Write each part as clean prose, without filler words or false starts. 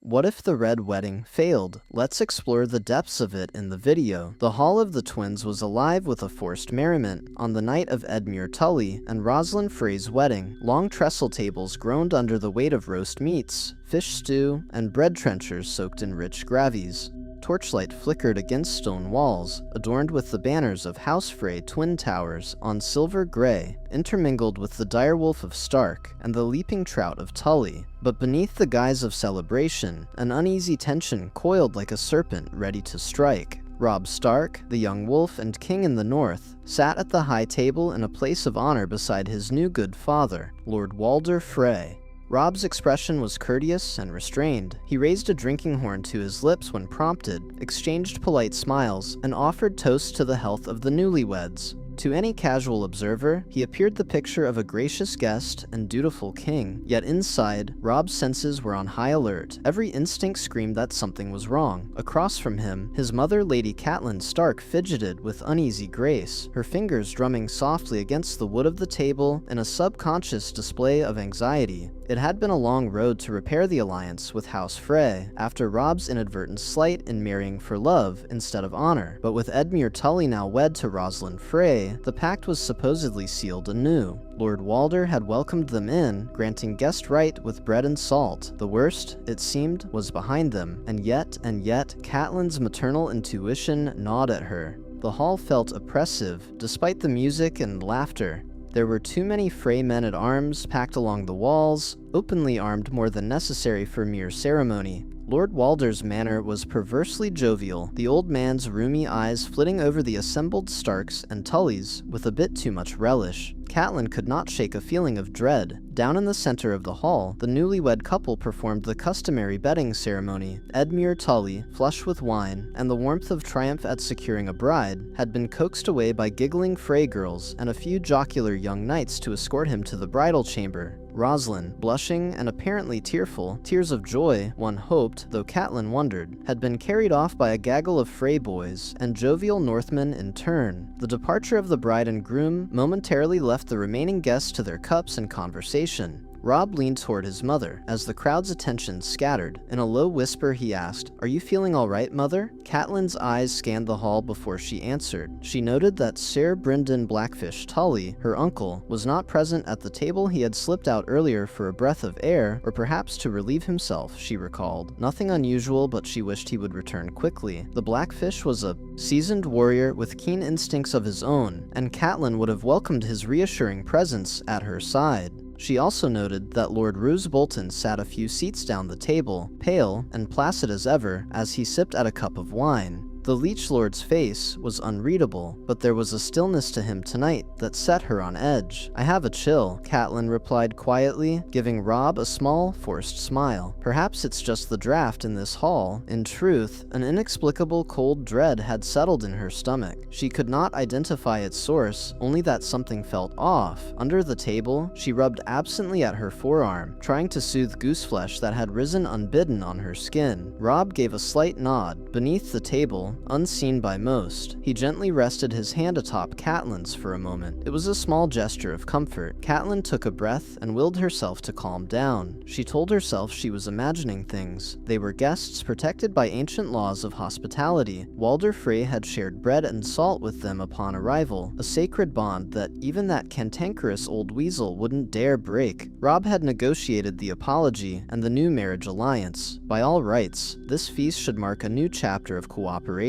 What if the Red Wedding failed? Let's explore the depths of it in the video. The Hall of the Twins was alive with a forced merriment. On the night of Edmure Tully and Rosalind Frey's wedding, long trestle tables groaned under the weight of roast meats, fish stew, and bread trenchers soaked in rich gravies. Torchlight flickered against stone walls, adorned with the banners of House Frey twin towers on silver gray, intermingled with the direwolf of Stark and the leaping trout of Tully. But beneath the guise of celebration, an uneasy tension coiled like a serpent ready to strike. Robb Stark, the young wolf and king in the north, sat at the high table in a place of honor beside his new good father, Lord Walder Frey. Robb's expression was courteous and restrained. He raised a drinking horn to his lips when prompted, exchanged polite smiles, and offered toasts to the health of the newlyweds. To any casual observer, he appeared the picture of a gracious guest and dutiful king. Yet inside, Robb's senses were on high alert. Every instinct screamed that something was wrong. Across from him, his mother, Lady Catelyn Stark, fidgeted with uneasy grace, her fingers drumming softly against the wood of the table in a subconscious display of anxiety. It had been a long road to repair the alliance with House Frey, after Robb's inadvertent slight in marrying for love instead of honor. But with Edmure Tully now wed to Rosalind Frey, the pact was supposedly sealed anew. Lord Walder had welcomed them in, granting guest right with bread and salt. The worst, it seemed, was behind them, and yet, Catelyn's maternal intuition gnawed at her. The hall felt oppressive, despite the music and laughter. There were too many Frey men-at-arms packed along the walls, openly armed more than necessary for mere ceremony. Lord Walder's manner was perversely jovial, the old man's rheumy eyes flitting over the assembled Starks and Tullys with a bit too much relish. Catelyn could not shake a feeling of dread. Down in the center of the hall, the newlywed couple performed the customary bedding ceremony. Edmure Tully, flush with wine, and the warmth of triumph at securing a bride, had been coaxed away by giggling Frey girls and a few jocular young knights to escort him to the bridal chamber. Rosalind, blushing and apparently tearful, tears of joy, one hoped, though Catelyn wondered, had been carried off by a gaggle of Frey boys, and jovial Northmen in turn. The departure of the bride and groom momentarily left the remaining guests to their cups and conversation. Robb leaned toward his mother. As the crowd's attention scattered, in a low whisper he asked, "Are you feeling all right, mother?" Catelyn's eyes scanned the hall before she answered. She noted that Sir Brynden Blackfish Tully, her uncle, was not present at the table he had slipped out earlier for a breath of air, or perhaps to relieve himself, she recalled. Nothing unusual, but she wished he would return quickly. The Blackfish was a seasoned warrior with keen instincts of his own, and Catelyn would have welcomed his reassuring presence at her side. She also noted that Lord Roose Bolton sat a few seats down the table, pale and placid as ever, as he sipped at a cup of wine. The Leech Lord's face was unreadable, but there was a stillness to him tonight that set her on edge. "I have a chill," Catelyn replied quietly, giving Robb a small, forced smile. "Perhaps it's just the draft in this hall." In truth, an inexplicable cold dread had settled in her stomach. She could not identify its source, only that something felt off. Under the table, she rubbed absently at her forearm, trying to soothe gooseflesh that had risen unbidden on her skin. Robb gave a slight nod. Beneath the table, unseen by most, he gently rested his hand atop Catelyn's for a moment. It was a small gesture of comfort. Catelyn took a breath and willed herself to calm down. She told herself she was imagining things. They were guests protected by ancient laws of hospitality. Walder Frey had shared bread and salt with them upon arrival, a sacred bond that even that cantankerous old weasel wouldn't dare break. Robb had negotiated the apology and the new marriage alliance. By all rights, this feast should mark a new chapter of cooperation.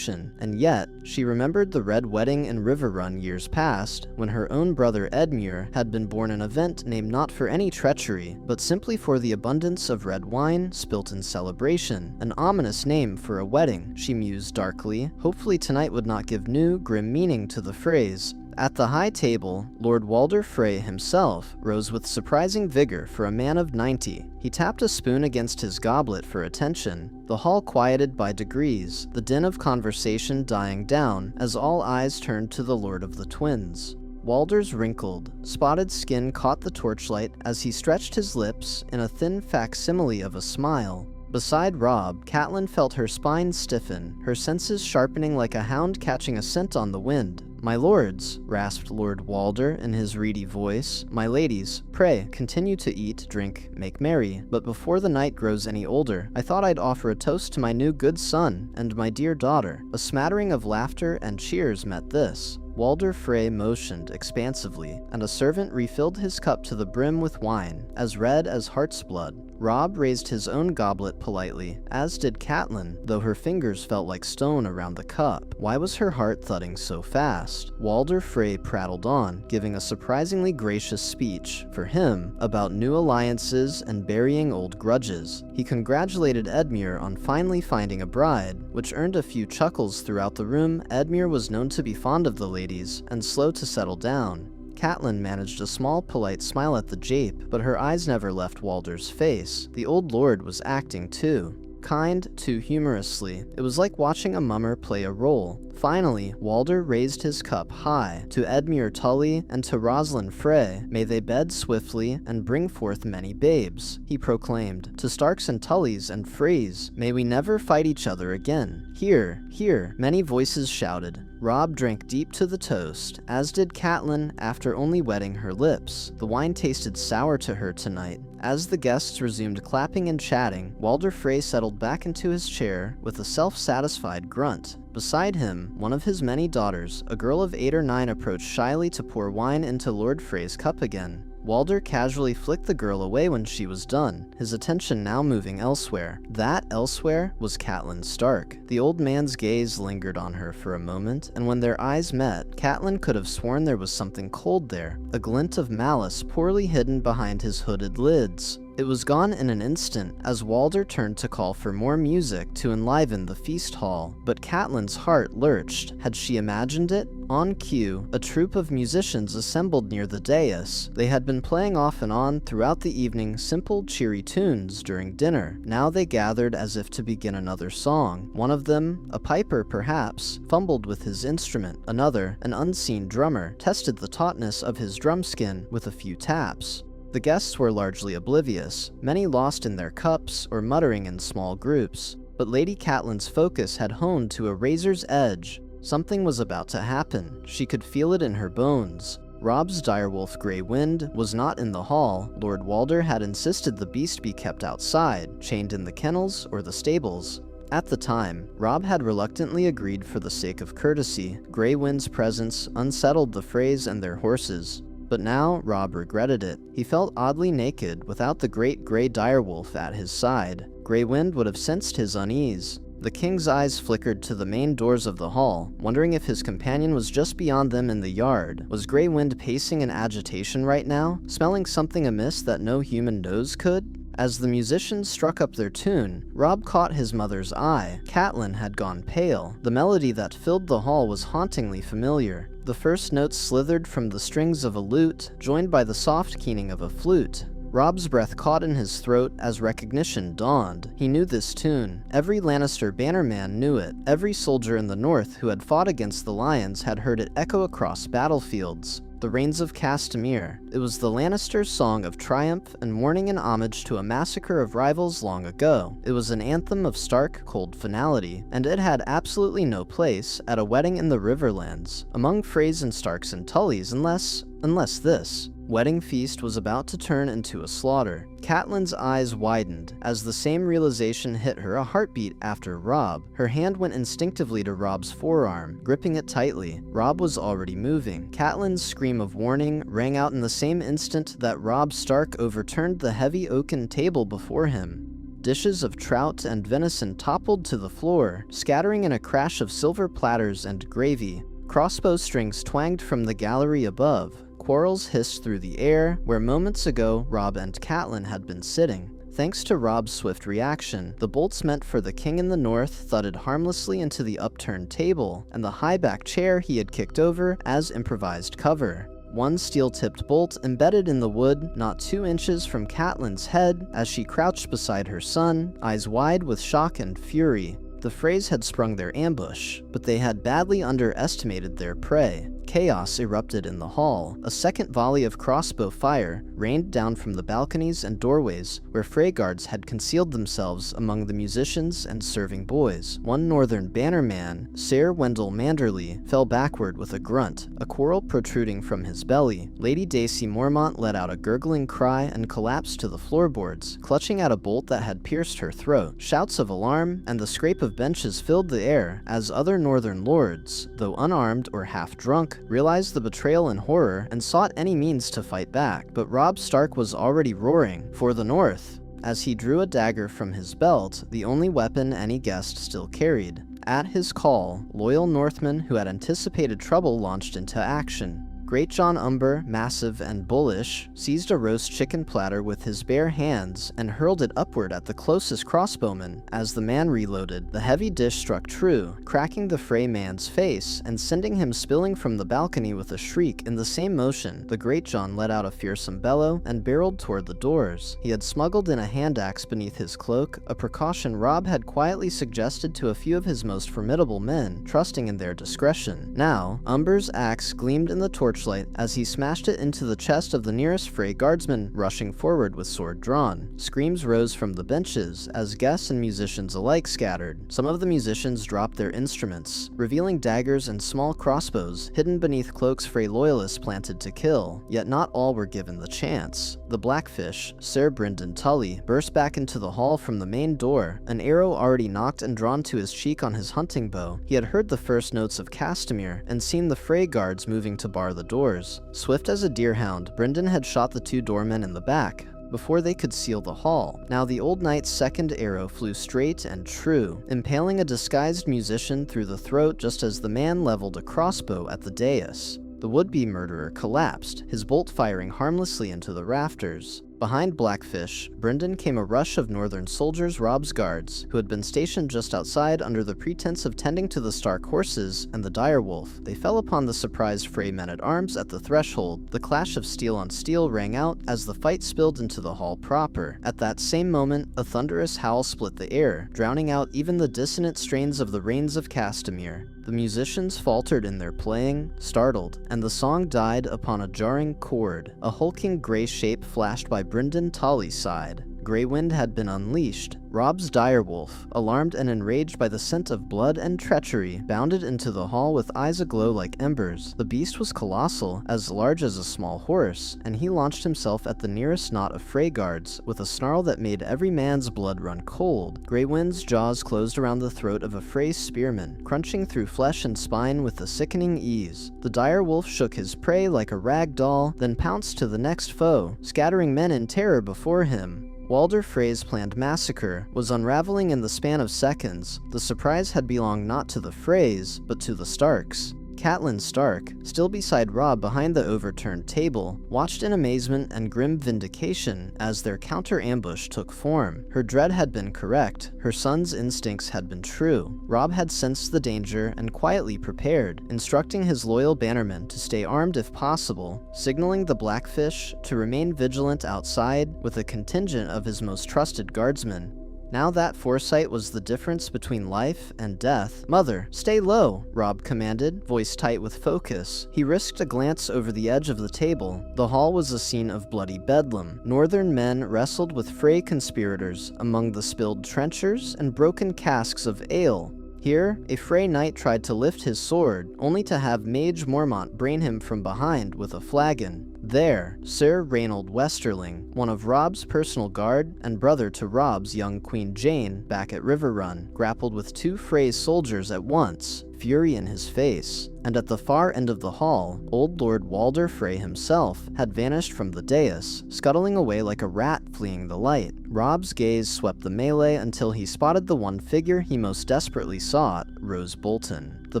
And yet, she remembered the Red Wedding in Riverrun years past, when her own brother Edmure had been born an event named not for any treachery, but simply for the abundance of red wine spilt in celebration. An ominous name for a wedding, she mused darkly. Hopefully tonight would not give new, grim meaning to the phrase. At the high table, Lord Walder Frey himself rose with surprising vigor for a man of 90. He tapped a spoon against his goblet for attention. The hall quieted by degrees, the din of conversation dying down as all eyes turned to the Lord of the Twins. Walder's wrinkled, spotted skin caught the torchlight as he stretched his lips in a thin facsimile of a smile. Beside Robb, Catelyn felt her spine stiffen, her senses sharpening like a hound catching a scent on the wind. "My lords," rasped Lord Walder in his reedy voice, "my ladies, pray, continue to eat, drink, make merry, but before the night grows any older, I thought I'd offer a toast to my new good son and my dear daughter." A smattering of laughter and cheers met this. Walder Frey motioned expansively, and a servant refilled his cup to the brim with wine, as red as heart's blood. Robb raised his own goblet politely, as did Catelyn, though her fingers felt like stone around the cup. Why was her heart thudding so fast? Walder Frey prattled on, giving a surprisingly gracious speech, for him, about new alliances and burying old grudges. He congratulated Edmure on finally finding a bride, which earned a few chuckles throughout the room. Edmure was known to be fond of the ladies, and slow to settle down. Catelyn managed a small, polite smile at the jape, but her eyes never left Walder's face. The old lord was acting too. Kind, too humorously. It was like watching a mummer play a role. Finally, Walder raised his cup high. "To Edmure Tully and to Rosalind Frey, may they bed swiftly and bring forth many babes," he proclaimed. "To Starks and Tullys and Freys, may we never fight each other again." "Here, here," many voices shouted. Robb drank deep to the toast, as did Catelyn after only wetting her lips. The wine tasted sour to her tonight. As the guests resumed clapping and chatting, Walder Frey settled back into his chair with a self-satisfied grunt. Beside him, one of his many daughters, a girl of 8 or 9, approached shyly to pour wine into Lord Frey's cup again. Walder casually flicked the girl away when she was done, his attention now moving elsewhere. That elsewhere was Catelyn Stark. The old man's gaze lingered on her for a moment, and when their eyes met, Catelyn could have sworn there was something cold there, a glint of malice poorly hidden behind his hooded lids. It was gone in an instant, as Walder turned to call for more music to enliven the feast hall, but Catelyn's heart lurched. Had she imagined it? On cue, a troupe of musicians assembled near the dais. They had been playing off and on throughout the evening simple, cheery tunes during dinner. Now they gathered as if to begin another song. One of them, a piper perhaps, fumbled with his instrument. Another, an unseen drummer, tested the tautness of his drumskin with a few taps. The guests were largely oblivious, many lost in their cups or muttering in small groups. But Lady Catelyn's focus had honed to a razor's edge. Something was about to happen. She could feel it in her bones. Robb's direwolf Grey Wind was not in the hall. Lord Walder had insisted the beast be kept outside, chained in the kennels or the stables. At the time, Robb had reluctantly agreed for the sake of courtesy. Grey Wind's presence unsettled the Freys and their horses. But now, Robb regretted it. He felt oddly naked without the great grey direwolf at his side. Grey Wind would have sensed his unease. The king's eyes flickered to the main doors of the hall, wondering if his companion was just beyond them in the yard. Was Grey Wind pacing in agitation right now, smelling something amiss that no human nose could? As the musicians struck up their tune, Robb caught his mother's eye. Catelyn had gone pale. The melody that filled the hall was hauntingly familiar. The first notes slithered from the strings of a lute, joined by the soft keening of a flute. Robb's breath caught in his throat as recognition dawned. He knew this tune. Every Lannister bannerman knew it. Every soldier in the north who had fought against the Lions had heard it echo across battlefields. The Rains of Castamere. It was the Lannisters' song of triumph and mourning and homage to a massacre of rivals long ago. It was an anthem of stark, cold finality, and it had absolutely no place at a wedding in the Riverlands, among Freys and Starks and Tullys, unless this wedding feast was about to turn into a slaughter. Catelyn's eyes widened as the same realization hit her a heartbeat after Robb. Her hand went instinctively to Robb's forearm, gripping it tightly. Robb was already moving. Catelyn's scream of warning rang out in the same instant that Robb Stark overturned the heavy oaken table before him. Dishes of trout and venison toppled to the floor, scattering in a crash of silver platters and gravy. Crossbow strings twanged from the gallery above. Quarrels hissed through the air, where moments ago Robb and Catelyn had been sitting. Thanks to Robb's swift reaction, the bolts meant for the king in the north thudded harmlessly into the upturned table, and the high-back chair he had kicked over as improvised cover. One steel-tipped bolt embedded in the wood not 2 inches from Catelyn's head as she crouched beside her son, eyes wide with shock and fury. The Freys had sprung their ambush, but they had badly underestimated their prey. Chaos erupted in the hall. A second volley of crossbow fire rained down from the balconies and doorways where Frey guards had concealed themselves among the musicians and serving boys. One northern bannerman, Sir Wendell Manderly, fell backward with a grunt, a quarrel protruding from his belly. Lady Dacey Mormont let out a gurgling cry and collapsed to the floorboards, clutching at a bolt that had pierced her throat. Shouts of alarm and the scrape of benches filled the air as other northern lords, though unarmed or half drunk, realized the betrayal and horror and sought any means to fight back. But Robb Stark was already roaring for the north as he drew a dagger from his belt, the only weapon any guest still carried. At his call, loyal Northmen who had anticipated trouble launched into action. Greatjon Umber, massive and bullish, seized a roast chicken platter with his bare hands and hurled it upward at the closest crossbowman. As the man reloaded, the heavy dish struck true, cracking the Frey man's face and sending him spilling from the balcony with a shriek. In the same motion, the Greatjon let out a fearsome bellow and barreled toward the doors. He had smuggled in a hand axe beneath his cloak, a precaution Robb had quietly suggested to a few of his most formidable men, trusting in their discretion. Now, Umber's axe gleamed in the torchlight as he smashed it into the chest of the nearest Frey guardsman, rushing forward with sword drawn. Screams rose from the benches as guests and musicians alike scattered. Some of the musicians dropped their instruments, revealing daggers and small crossbows hidden beneath cloaks Frey loyalists planted to kill, yet not all were given the chance. The Blackfish, Sir Brynden Tully, burst back into the hall from the main door, an arrow already knocked and drawn to his cheek on his hunting bow. He had heard the first notes of Castamere and seen the Frey guards moving to bar the doors. Swift as a deerhound, Brynden had shot the two doormen in the back before they could seal the hall. Now the old knight's second arrow flew straight and true, impaling a disguised musician through the throat just as the man leveled a crossbow at the dais. The would-be murderer collapsed, his bolt firing harmlessly into the rafters. Behind Blackfish, Brynden came a rush of northern soldiers, Robb's guards, who had been stationed just outside under the pretense of tending to the Stark horses and the direwolf. They fell upon the surprised Frey men-at-arms at the threshold. The clash of steel on steel rang out as the fight spilled into the hall proper. At that same moment, a thunderous howl split the air, drowning out even the dissonant strains of the Rains of Castamere. The musicians faltered in their playing, startled, and the song died upon a jarring chord. A hulking gray shape flashed by Brynden Tully's side. Greywind had been unleashed. Robb's direwolf, alarmed and enraged by the scent of blood and treachery, bounded into the hall with eyes aglow like embers. The beast was colossal, as large as a small horse, and he launched himself at the nearest knot of Frey guards with a snarl that made every man's blood run cold. Greywind's jaws closed around the throat of a Frey spearman, crunching through flesh and spine with a sickening ease. The direwolf shook his prey like a rag doll, then pounced to the next foe, scattering men in terror before him. Walder Frey's planned massacre was unraveling in the span of seconds. The surprise had belonged not to the Freys, but to the Starks. Catelyn Stark, still beside Robb behind the overturned table, watched in amazement and grim vindication as their counter-ambush took form. Her dread had been correct. Her son's instincts had been true. Robb had sensed the danger and quietly prepared, instructing his loyal bannermen to stay armed if possible, signaling the Blackfish to remain vigilant outside with a contingent of his most trusted guardsmen. Now that foresight was the difference between life and death. "Mother, stay low," Robb commanded, voice tight with focus. He risked a glance over the edge of the table. The hall was a scene of bloody bedlam. Northern men wrestled with Frey conspirators among the spilled trenchers and broken casks of ale. Here, a Frey knight tried to lift his sword, only to have Mage Mormont brain him from behind with a flagon. There, Sir Reynold Westerling, one of Robb's personal guard and brother to Robb's young Queen Jane back at Riverrun, grappled with two Frey soldiers at once, fury in his face. And at the far end of the hall, old Lord Walder Frey himself had vanished from the dais, scuttling away like a rat fleeing the light. Robb's gaze swept the melee until he spotted the one figure he most desperately sought, Rose Bolton. The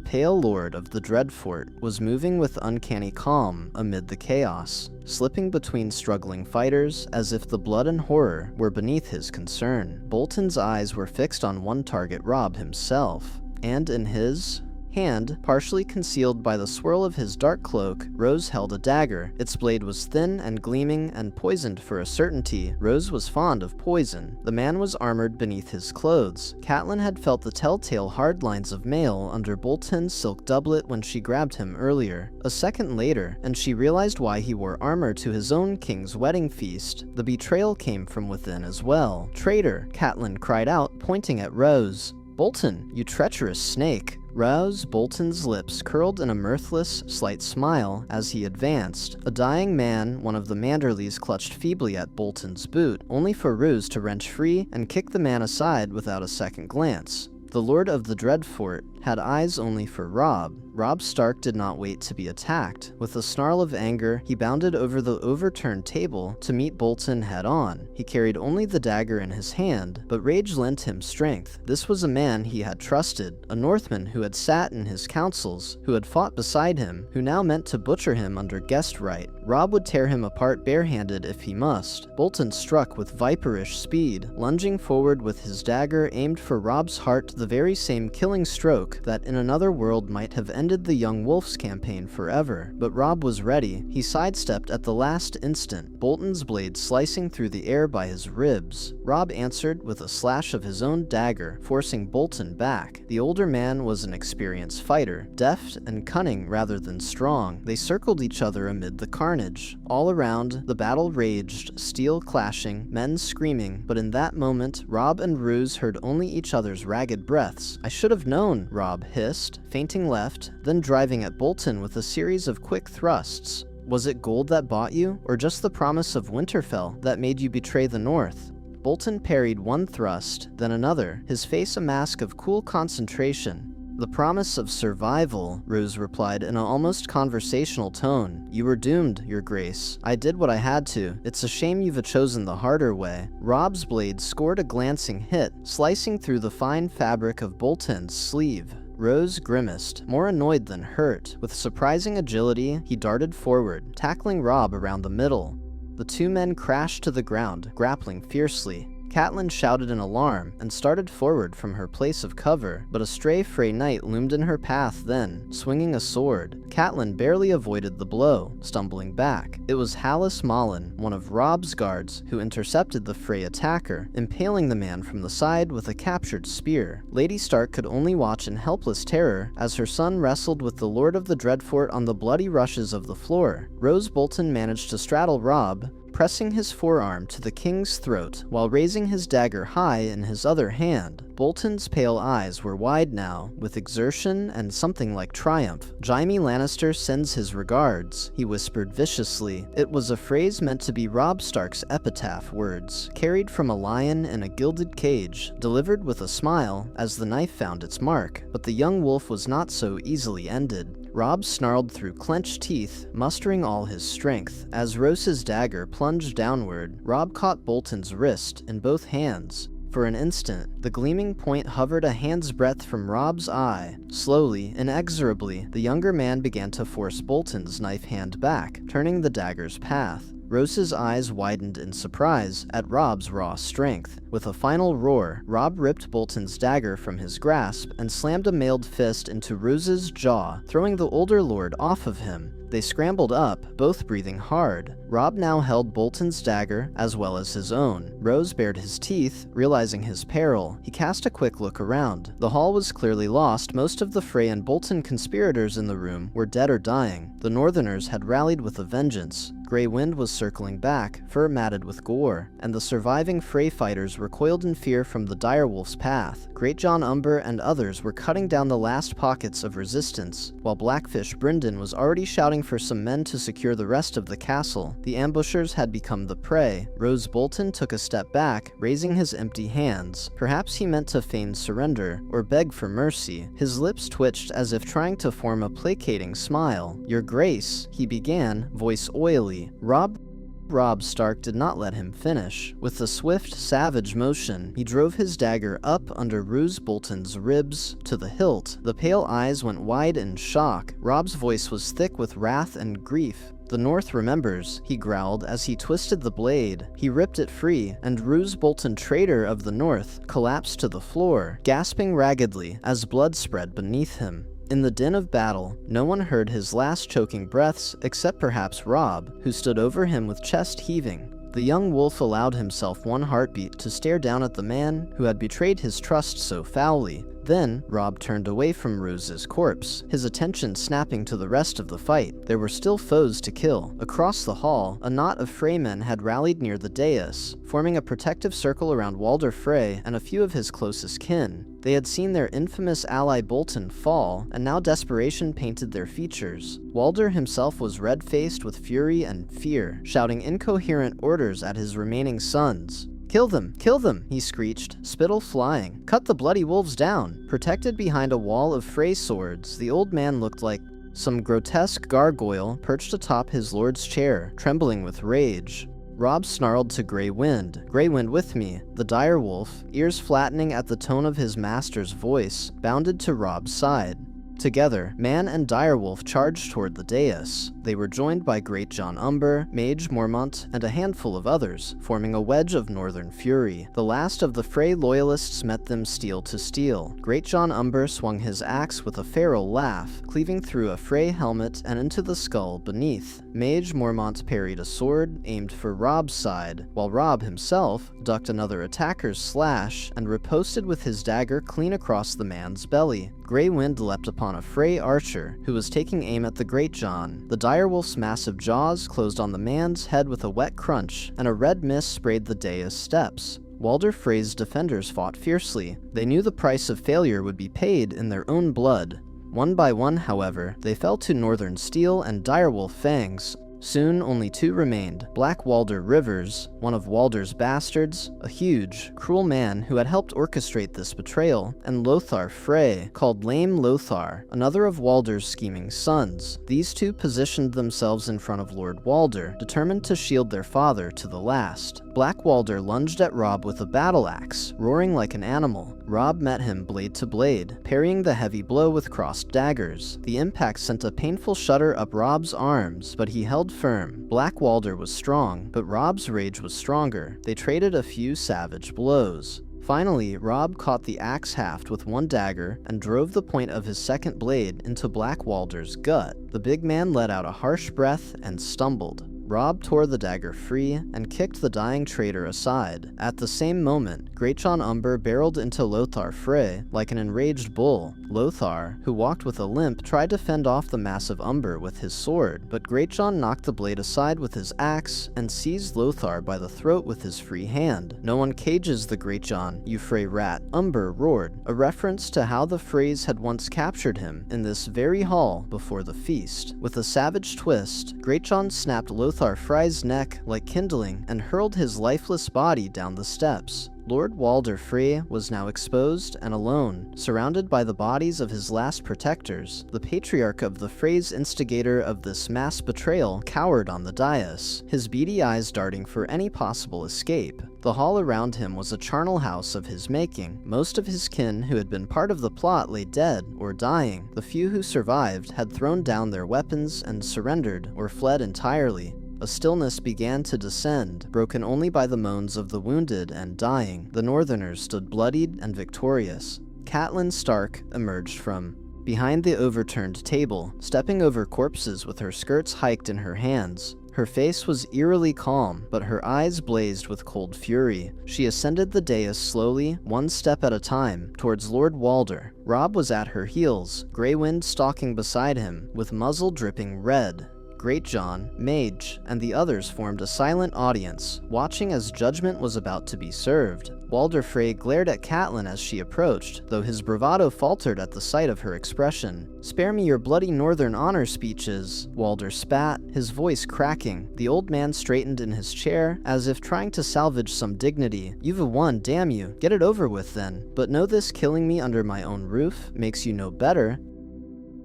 pale lord of the Dreadfort was moving with uncanny calm amid the chaos, slipping between struggling fighters as if the blood and horror were beneath his concern. Bolton's eyes were fixed on one target, Robb himself, and in his, hand, partially concealed by the swirl of his dark cloak, Rose held a dagger. Its blade was thin and gleaming and poisoned for a certainty. Rose was fond of poison. The man was armored beneath his clothes. Catelyn had felt the telltale hard lines of mail under Bolton's silk doublet when she grabbed him earlier. A second later, and she realized why he wore armor to his own king's wedding feast. The betrayal came from within as well. "Traitor!" Catelyn cried out, pointing at Rose. "Bolton, you treacherous snake!" Rouse Bolton's lips curled in a mirthless, slight smile as he advanced. A dying man, one of the Manderleys, clutched feebly at Bolton's boot, only for Roose to wrench free and kick the man aside without a second glance. The Lord of the Dreadfort had eyes only for Robb. Robb Stark did not wait to be attacked. With a snarl of anger, he bounded over the overturned table to meet Bolton head-on. He carried only the dagger in his hand, but rage lent him strength. This was a man he had trusted, a Northman who had sat in his councils, who had fought beside him, who now meant to butcher him under guest right. Robb would tear him apart barehanded if he must. Bolton struck with viperish speed, lunging forward with his dagger aimed for Robb's heart, the very same killing stroke that in another world might have ended the young wolf's campaign forever. But Robb was ready. He sidestepped at the last instant, Bolton's blade slicing through the air by his ribs. Robb answered with a slash of his own dagger, forcing Bolton back. The older man was an experienced fighter, deft and cunning rather than strong. They circled each other amid the carnage. All around, the battle raged, steel clashing, men screaming, but in that moment, Robb and Roose heard only each other's ragged breaths. "I should have known," Robb hissed, feinting left, then driving at Bolton with a series of quick thrusts. "Was it gold that bought you, or just the promise of Winterfell that made you betray the North?" Bolton parried one thrust, then another, his face a mask of cool concentration. "The promise of survival," Rose replied in an almost conversational tone. "You were doomed, Your Grace. I did what I had to. It's a shame you've chosen the harder way." Robb's blade scored a glancing hit, slicing through the fine fabric of Bolton's sleeve. Rose grimaced, more annoyed than hurt. With surprising agility, he darted forward, tackling Robb around the middle. The two men crashed to the ground, grappling fiercely. Catelyn shouted in alarm and started forward from her place of cover, but a stray Frey knight loomed in her path then, swinging a sword. Catelyn barely avoided the blow, stumbling back. It was Hallis Malin, one of Robb's guards, who intercepted the Frey attacker, impaling the man from the side with a captured spear. Lady Stark could only watch in helpless terror as her son wrestled with the Lord of the Dreadfort on the bloody rushes of the floor. Rose Bolton managed to straddle Robb, pressing his forearm to the king's throat while raising his dagger high in his other hand. Bolton's pale eyes were wide now, with exertion and something like triumph. "Jaime Lannister sends his regards," he whispered viciously. It was a phrase meant to be Robb Stark's epitaph words, carried from a lion in a gilded cage, delivered with a smile as the knife found its mark. But the young wolf was not so easily ended. Robb snarled through clenched teeth, mustering all his strength. As Rose's dagger plunged downward, Robb caught Bolton's wrist in both hands. For an instant, the gleaming point hovered a hand's breadth from Robb's eye. Slowly, inexorably, the younger man began to force Bolton's knife hand back, turning the dagger's path. Rose's eyes widened in surprise at Robb's raw strength. With a final roar, Robb ripped Bolton's dagger from his grasp and slammed a mailed fist into Rose's jaw, throwing the older lord off of him. They scrambled up, both breathing hard. Robb now held Bolton's dagger, as well as his own. Rose bared his teeth, realizing his peril. He cast a quick look around. The hall was clearly lost. Most of the Frey and Bolton conspirators in the room were dead or dying. The Northerners had rallied with a vengeance. Grey Wind was circling back, fur matted with gore, and the surviving Frey fighters recoiled in fear from the direwolf's path. Greatjon Umber and others were cutting down the last pockets of resistance, while Blackfish Brynden was already shouting for some men to secure the rest of the castle. The ambushers had become the prey. Roose Bolton took a step back, raising his empty hands. Perhaps he meant to feign surrender, or beg for mercy. His lips twitched as if trying to form a placating smile. "Your Grace," he began, voice oily. Robb Stark did not let him finish. With a swift, savage motion, he drove his dagger up under Roose Bolton's ribs to the hilt. The pale eyes went wide in shock. Robb's voice was thick with wrath and grief. "The North remembers," he growled as he twisted the blade. He ripped it free, and Roose Bolton, traitor of the North, collapsed to the floor, gasping raggedly as blood spread beneath him. In the din of battle, no one heard his last choking breaths except perhaps Robb, who stood over him with chest heaving. The young wolf allowed himself one heartbeat to stare down at the man who had betrayed his trust so foully. Then, Robb turned away from Rose's corpse, his attention snapping to the rest of the fight. There were still foes to kill. Across the hall, a knot of Freymen had rallied near the dais, forming a protective circle around Walder Frey and a few of his closest kin. They had seen their infamous ally Bolton fall, and now desperation painted their features. Walder himself was red-faced with fury and fear, shouting incoherent orders at his remaining sons. "Kill them! Kill them!" he screeched, spittle flying. "Cut the bloody wolves down!" Protected behind a wall of Frey swords, the old man looked like some grotesque gargoyle perched atop his lord's chair, trembling with rage. Robb snarled to Grey Wind. "Grey Wind with me." The dire wolf, ears flattening at the tone of his master's voice, bounded to Robb's side. Together, man and direwolf charged toward the dais. They were joined by Greatjon Umber, Mage Mormont, and a handful of others, forming a wedge of northern fury. The last of the Frey loyalists met them steel to steel. Greatjon Umber swung his axe with a feral laugh, cleaving through a Frey helmet and into the skull beneath. Mage Mormont parried a sword, aimed for Robb's side, while Robb himself ducked another attacker's slash and riposted with his dagger clean across the man's belly. Grey Wind leapt upon a Frey archer, who was taking aim at the Greatjon. The direwolf's massive jaws closed on the man's head with a wet crunch, and a red mist sprayed the dais steps. Walder Frey's defenders fought fiercely. They knew the price of failure would be paid in their own blood. One by one, however, they fell to northern steel and direwolf fangs. Soon, only two remained. Black Walder Rivers, one of Walder's bastards, a huge, cruel man who had helped orchestrate this betrayal, and Lothar Frey, called Lame Lothar, another of Walder's scheming sons. These two positioned themselves in front of Lord Walder, determined to shield their father to the last. Black Walder lunged at Robb with a battle axe, roaring like an animal. Robb met him blade to blade, parrying the heavy blow with crossed daggers. The impact sent a painful shudder up Robb's arms, but he held firm. Black Walder was strong, but Robb's rage was stronger. They traded a few savage blows. Finally, Robb caught the axe haft with one dagger and drove the point of his second blade into Black Walder's gut. The big man let out a harsh breath and stumbled. Robb tore the dagger free and kicked the dying traitor aside. At the same moment, Greatjon Umber barreled into Lothar Frey like an enraged bull. Lothar, who walked with a limp, tried to fend off the massive Umber with his sword, but Greatjon knocked the blade aside with his axe and seized Lothar by the throat with his free hand. "No one cages the Greatjon, you Frey rat," Umber roared, a reference to how the Freys had once captured him in this very hall before the feast. With a savage twist, Greatjon snapped Lothar Frey's neck like kindling and hurled his lifeless body down the steps. Lord Walder Frey was now exposed and alone, surrounded by the bodies of his last protectors. The patriarch of the Freys, instigator of this mass betrayal, cowered on the dais, his beady eyes darting for any possible escape. The hall around him was a charnel house of his making. Most of his kin who had been part of the plot lay dead or dying. The few who survived had thrown down their weapons and surrendered or fled entirely. A stillness began to descend, broken only by the moans of the wounded and dying. The Northerners stood bloodied and victorious. Catelyn Stark emerged from behind the overturned table, stepping over corpses with her skirts hiked in her hands. Her face was eerily calm, but her eyes blazed with cold fury. She ascended the dais slowly, one step at a time, towards Lord Walder. Robb was at her heels, Grey Wind stalking beside him, with muzzle dripping red. Greatjon, Mage, and the others formed a silent audience, watching as judgment was about to be served. Walder Frey glared at Catelyn as she approached, though his bravado faltered at the sight of her expression. "Spare me your bloody northern honor speeches," Walder spat, his voice cracking. The old man straightened in his chair, as if trying to salvage some dignity. "You've won, damn you. Get it over with then. But know this, killing me under my own roof makes you no better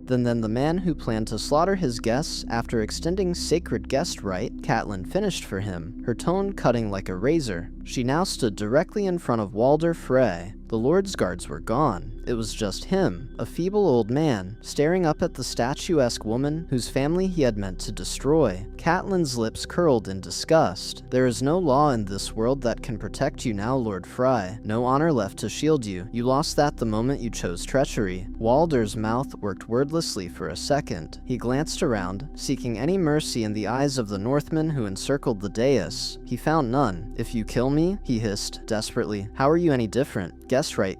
than the man who planned to slaughter his guests after extending sacred guest right," Catelyn finished for him, her tone cutting like a razor. She now stood directly in front of Walder Frey. The Lord's guards were gone. It was just him, a feeble old man, staring up at the statuesque woman whose family he had meant to destroy. Catelyn's lips curled in disgust. There is no law in this world that can protect you now, Lord Frey. No honor left to shield you. You lost that the moment you chose treachery. Walder's mouth worked wordlessly for a second. He glanced around, seeking any mercy in the eyes of the Northmen who encircled the dais. He found none. If you kill me, he hissed desperately, how are you any different? Guess right.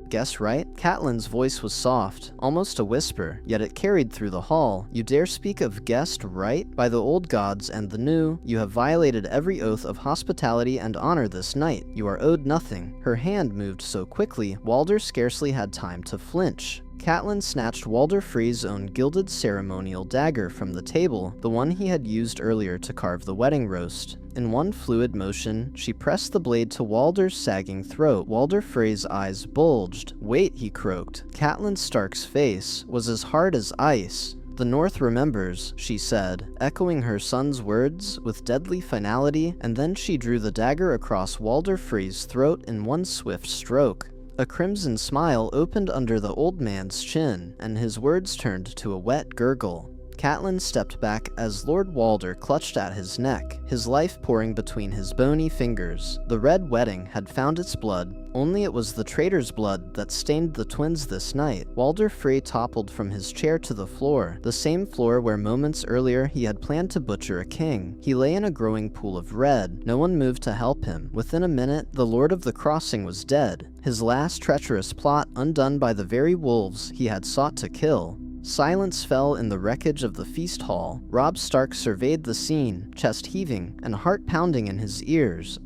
Guess right? Catelyn's voice was soft, almost a whisper, yet it carried through the hall. You dare speak of guessed right? By the old gods and the new, you have violated every oath of hospitality and honor this night. You are owed nothing. Her hand moved so quickly, Walder scarcely had time to flinch. Catelyn snatched Walder Frey's own gilded ceremonial dagger from the table, the one he had used earlier to carve the wedding roast. In one fluid motion, she pressed the blade to Walder's sagging throat. Walder Frey's eyes bulged. Wait, he croaked. Catelyn Stark's face was as hard as ice. The North remembers, she said, echoing her son's words with deadly finality, and then she drew the dagger across Walder Frey's throat in one swift stroke. A crimson smile opened under the old man's chin, and his words turned to a wet gurgle. Catelyn stepped back as Lord Walder clutched at his neck, his life pouring between his bony fingers. The red wedding had found its blood, only it was the traitor's blood that stained the twins this night. Walder Frey toppled from his chair to the floor, the same floor where moments earlier he had planned to butcher a king. He lay in a growing pool of red. No one moved to help him. Within a minute, the Lord of the Crossing was dead, his last treacherous plot undone by the very wolves he had sought to kill. Silence fell in the wreckage of the feast hall. Robb Stark surveyed the scene, chest heaving and heart pounding in his ears.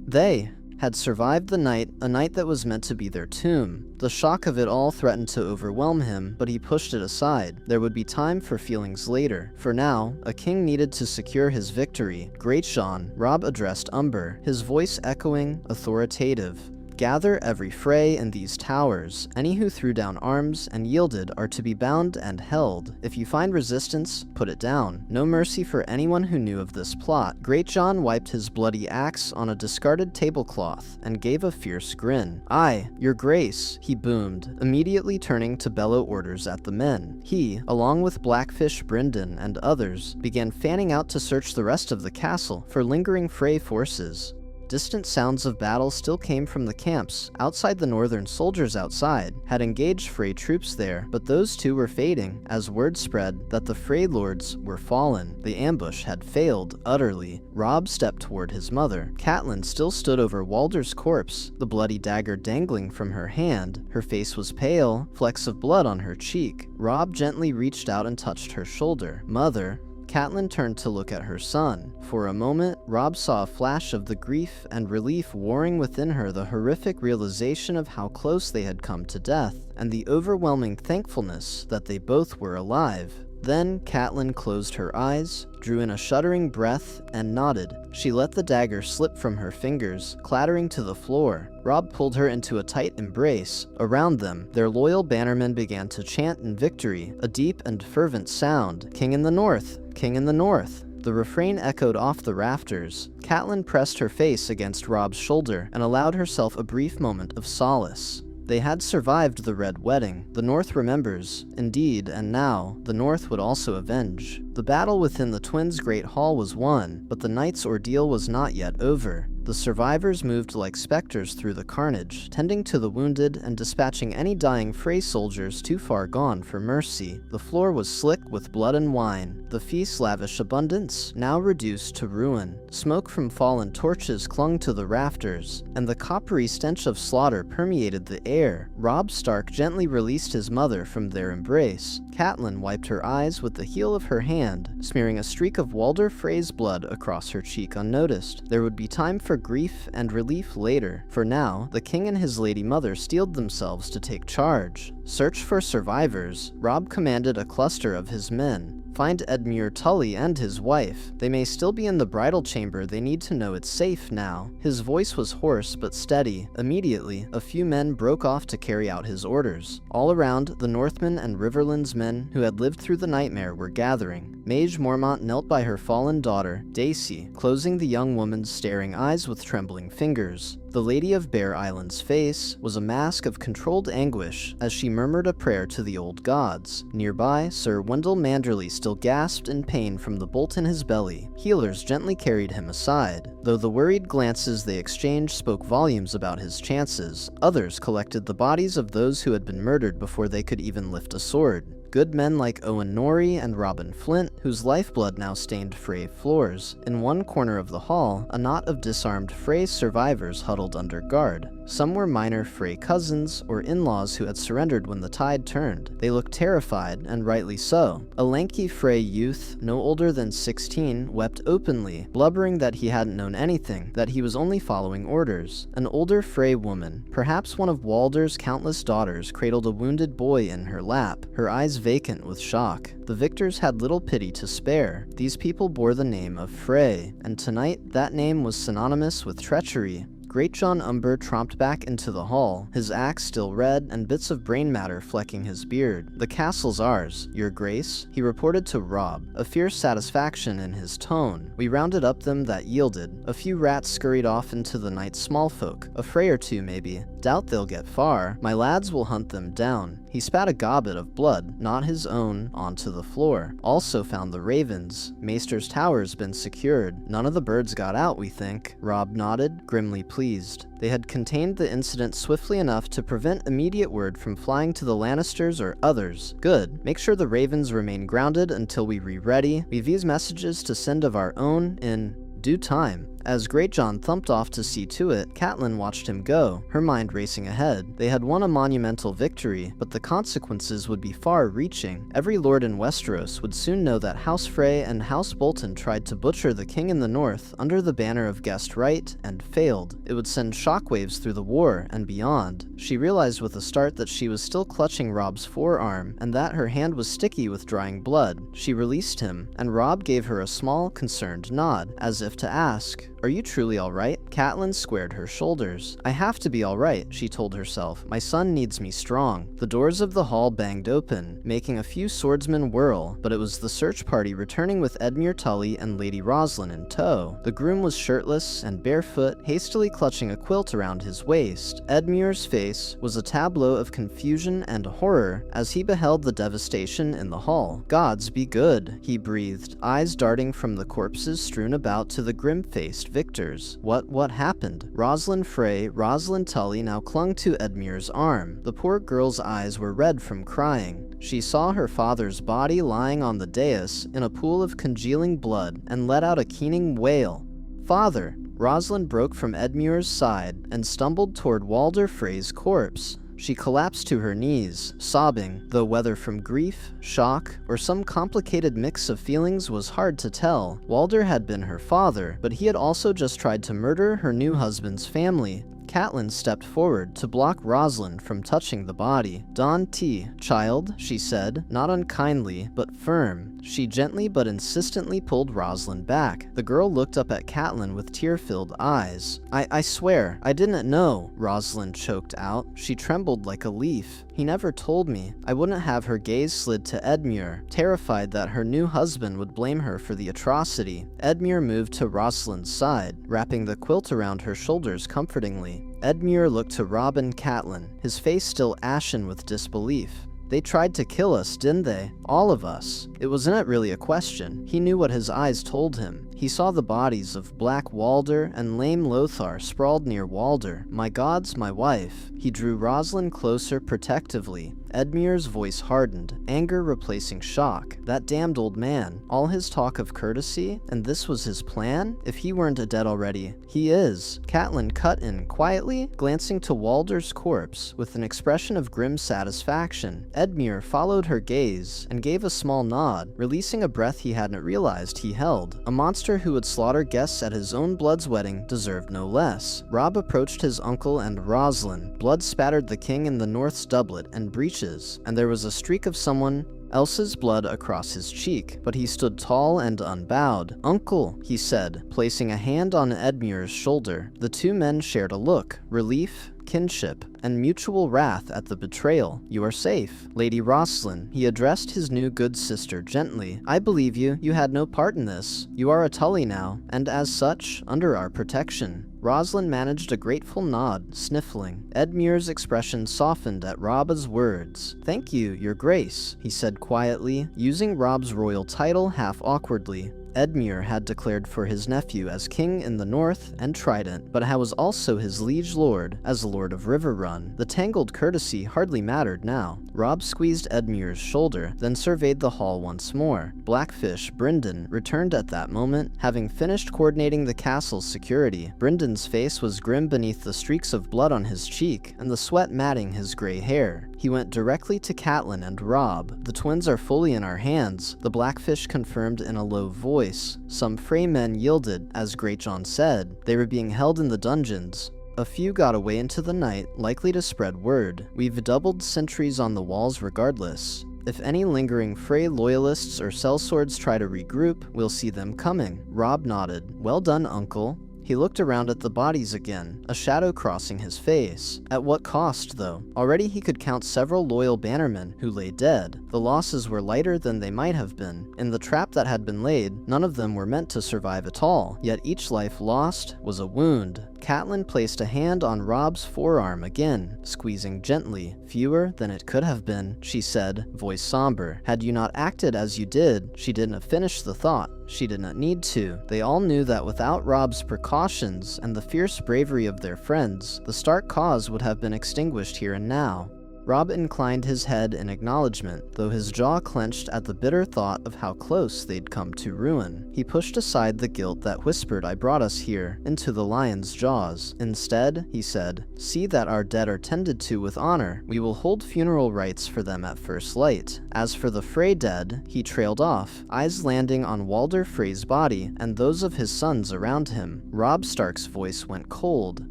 They had survived the night, a night that was meant to be their tomb. The shock of it all threatened to overwhelm him, but he pushed it aside. There would be time for feelings later. For now, a king needed to secure his victory. Greatjon, Robb addressed Umber, his voice echoing, authoritative. Gather every Frey in these towers. Any who threw down arms and yielded are to be bound and held. If you find resistance, put it down. No mercy for anyone who knew of this plot. Greatjon wiped his bloody axe on a discarded tablecloth and gave a fierce grin. Aye, your grace, he boomed, immediately turning to bellow orders at the men. He, along with Blackfish, Brynden, and others, began fanning out to search the rest of the castle for lingering Frey forces. Distant sounds of battle still came from the camps. Outside, the northern soldiers outside had engaged Frey troops there, but those too were fading as word spread that the Frey lords were fallen. The ambush had failed utterly. Robb stepped toward his mother. Catelyn still stood over Walder's corpse, the bloody dagger dangling from her hand. Her face was pale, flecks of blood on her cheek. Robb gently reached out and touched her shoulder. Mother. Catelyn turned to look at her son. For a moment, Robb saw a flash of the grief and relief warring within her, the horrific realization of how close they had come to death, and the overwhelming thankfulness that they both were alive. Then Catelyn closed her eyes, drew in a shuddering breath, and nodded. She let the dagger slip from her fingers, clattering to the floor. Robb pulled her into a tight embrace. Around them, their loyal bannermen began to chant in victory, a deep and fervent sound. King in the North! King in the North! The refrain echoed off the rafters. Catelyn pressed her face against Robb's shoulder and allowed herself a brief moment of solace. They had survived the Red Wedding. The North remembers. Indeed, and now, the North would also avenge. The battle within the twins' great hall was won, but the night's ordeal was not yet over. The survivors moved like specters through the carnage, tending to the wounded and dispatching any dying Frey soldiers too far gone for mercy. The floor was slick with blood and wine, the feast's lavish abundance now reduced to ruin. Smoke from fallen torches clung to the rafters, and the coppery stench of slaughter permeated the air. Robb Stark gently released his mother from their embrace. Catelyn wiped her eyes with the heel of her hand, smearing a streak of Walder Frey's blood across her cheek unnoticed. There would be time for grief and relief later. For now, the king and his lady mother steeled themselves to take charge. Search for survivors. Robb commanded a cluster of his men. Find Edmure Tully and his wife. They may still be in the bridal chamber. They need to know it's safe now." His voice was hoarse but steady. Immediately, a few men broke off to carry out his orders. All around, the Northmen and Riverlands men who had lived through the nightmare were gathering. Mage Mormont knelt by her fallen daughter, Daisy, closing the young woman's staring eyes with trembling fingers. The Lady of Bear Island's face was a mask of controlled anguish as she murmured a prayer to the old gods. Nearby, Sir Wendell Manderley still gasped in pain from the bolt in his belly. Healers gently carried him aside. Though the worried glances they exchanged spoke volumes about his chances, others collected the bodies of those who had been murdered before they could even lift a sword. Good men like Owen Norrie and Robin Flint, whose lifeblood now stained Frey floors. In one corner of the hall, a knot of disarmed Frey survivors huddled under guard. Some were minor Frey cousins or in-laws who had surrendered when the tide turned. They looked terrified, and rightly so. A lanky Frey youth, no older than 16, wept openly, blubbering that he hadn't known anything, that he was only following orders. An older Frey woman, perhaps one of Walder's countless daughters, cradled a wounded boy in her lap, her eyes vacant with shock. The victors had little pity to spare. These people bore the name of Frey, and tonight that name was synonymous with treachery. Greatjon Umber tromped back into the hall, his axe still red and bits of brain matter flecking his beard. "The castle's ours, your grace," he reported to Robb, a fierce satisfaction in his tone. "We rounded up them that yielded. A few rats scurried off into the night's small folk, a Frey or two maybe. Doubt they'll get far. My lads will hunt them down." He spat a gobbet of blood, not his own, onto the floor. "Also found the ravens. Maester's tower's been secured. None of the birds got out, we think." Robb nodded, grimly pleased. They had contained the incident swiftly enough to prevent immediate word from flying to the Lannisters or others. "Good. Make sure the ravens remain grounded until we re-ready. We've these messages to send of our own in due time." As Greatjon thumped off to see to it, Catelyn watched him go, her mind racing ahead. They had won a monumental victory, but the consequences would be far-reaching. Every lord in Westeros would soon know that House Frey and House Bolton tried to butcher the king in the north under the banner of guest right and failed. It would send shockwaves through the war and beyond. She realized with a start that she was still clutching Robb's forearm, and that her hand was sticky with drying blood. She released him, and Robb gave her a small, concerned nod, as if to ask, "Are you truly all right?" Catelyn squared her shoulders. "I have to be all right," she told herself. "My son needs me strong." The doors of the hall banged open, making a few swordsmen whirl, but it was the search party returning with Edmure Tully and Lady Roslyn in tow. The groom was shirtless and barefoot, hastily clutching a quilt around his waist. Edmure's face was a tableau of confusion and horror as he beheld the devastation in the hall. "Gods be good," he breathed, eyes darting from the corpses strewn about to the grim-faced victors. What happened? Roslyn Frey, Roslyn Tully now clung to Edmure's arm. The poor girl's eyes were red from crying. She saw her father's body lying on the dais in a pool of congealing blood and let out a keening wail. "Father!" Roslyn broke from Edmure's side and stumbled toward Walder Frey's corpse. She collapsed to her knees, sobbing, though whether from grief, shock, or some complicated mix of feelings was hard to tell. Walder had been her father, but he had also just tried to murder her new husband's family. Catelyn stepped forward to block Roslyn from touching the body. "Don T, child," she said, not unkindly, but firm. She gently but insistently pulled Roslyn back. The girl looked up at Catelyn with tear-filled eyes. I swear, I didn't know," Roslyn choked out. She trembled like a leaf. "He never told me." I wouldn't have her gaze slid to Edmure, terrified that her new husband would blame her for the atrocity. Edmure moved to Roslyn's side, wrapping the quilt around her shoulders comfortingly. Edmure looked to Robb and Catelyn, his face still ashen with disbelief. "They tried to kill us, didn't they? All of us." It wasn't really a question. He knew what his eyes told him. He saw the bodies of Black Walder and lame Lothar sprawled near Walder. "My gods, my wife." He drew Roslyn closer protectively. Edmure's voice hardened, anger replacing shock. That damned old man. All his talk of courtesy, and this was his plan? If he weren't dead already, he is. Catelyn cut in quietly, glancing to Walder's corpse with an expression of grim satisfaction. Edmure followed her gaze and gave a small nod, releasing a breath he hadn't realized he held. A monster who would slaughter guests at his own blood's wedding deserved no less. Robb approached his uncle and Roslyn. Blood spattered the king in the North's doublet and breeches, and there was a streak of someone Elsa's blood across his cheek, but he stood tall and unbowed. "Uncle," he said, placing a hand on Edmure's shoulder. The two men shared a look, relief, kinship, and mutual wrath at the betrayal. "You are safe. Lady Rosalind," he addressed his new good sister gently. "I believe you. You had no part in this. You are a Tully now, and as such, under our protection." Rosalind managed a grateful nod, sniffling. Edmure's expression softened at Robba's words. "Thank you, your grace," he said quietly, using Rob's royal title half awkwardly. Edmure had declared for his nephew as king in the north and Trident, but was also his liege lord as Lord of Riverrun. The tangled courtesy hardly mattered now. Robb squeezed Edmure's shoulder, then surveyed the hall once more. Blackfish, Brynden, returned at that moment, having finished coordinating the castle's security. Bryndon's face was grim beneath the streaks of blood on his cheek and the sweat matting his gray hair. He went directly to Catelyn and Robb. "The twins are fully in our hands," the Blackfish confirmed in a low voice. "Some Frey men yielded, as Greatjon said. They were being held in the dungeons. A few got away into the night, likely to spread word. We've doubled sentries on the walls regardless. If any lingering Frey loyalists or sellswords try to regroup, we'll see them coming." Robb nodded. "Well done, uncle." He looked around at the bodies again, a shadow crossing his face. At what cost, though? Already he could count several loyal bannermen who lay dead. The losses were lighter than they might have been. In the trap that had been laid, none of them were meant to survive at all, yet each life lost was a wound. Catelyn placed a hand on Robb's forearm again, squeezing gently. "Fewer than it could have been," she said, voice somber. "Had you not acted as you did," she didn't finish the thought. She did not need to. They all knew that without Robb's precautions and the fierce bravery of their friends, the Stark cause would have been extinguished here and now. Robb inclined his head in acknowledgement, though his jaw clenched at the bitter thought of how close they'd come to ruin. He pushed aside the guilt that whispered, "I brought us here," into the lion's jaws. "Instead," he said, "see that our dead are tended to with honor. We will hold funeral rites for them at first light. As for the Frey dead," he trailed off, eyes landing on Walder Frey's body and those of his sons around him. Robb Stark's voice went cold.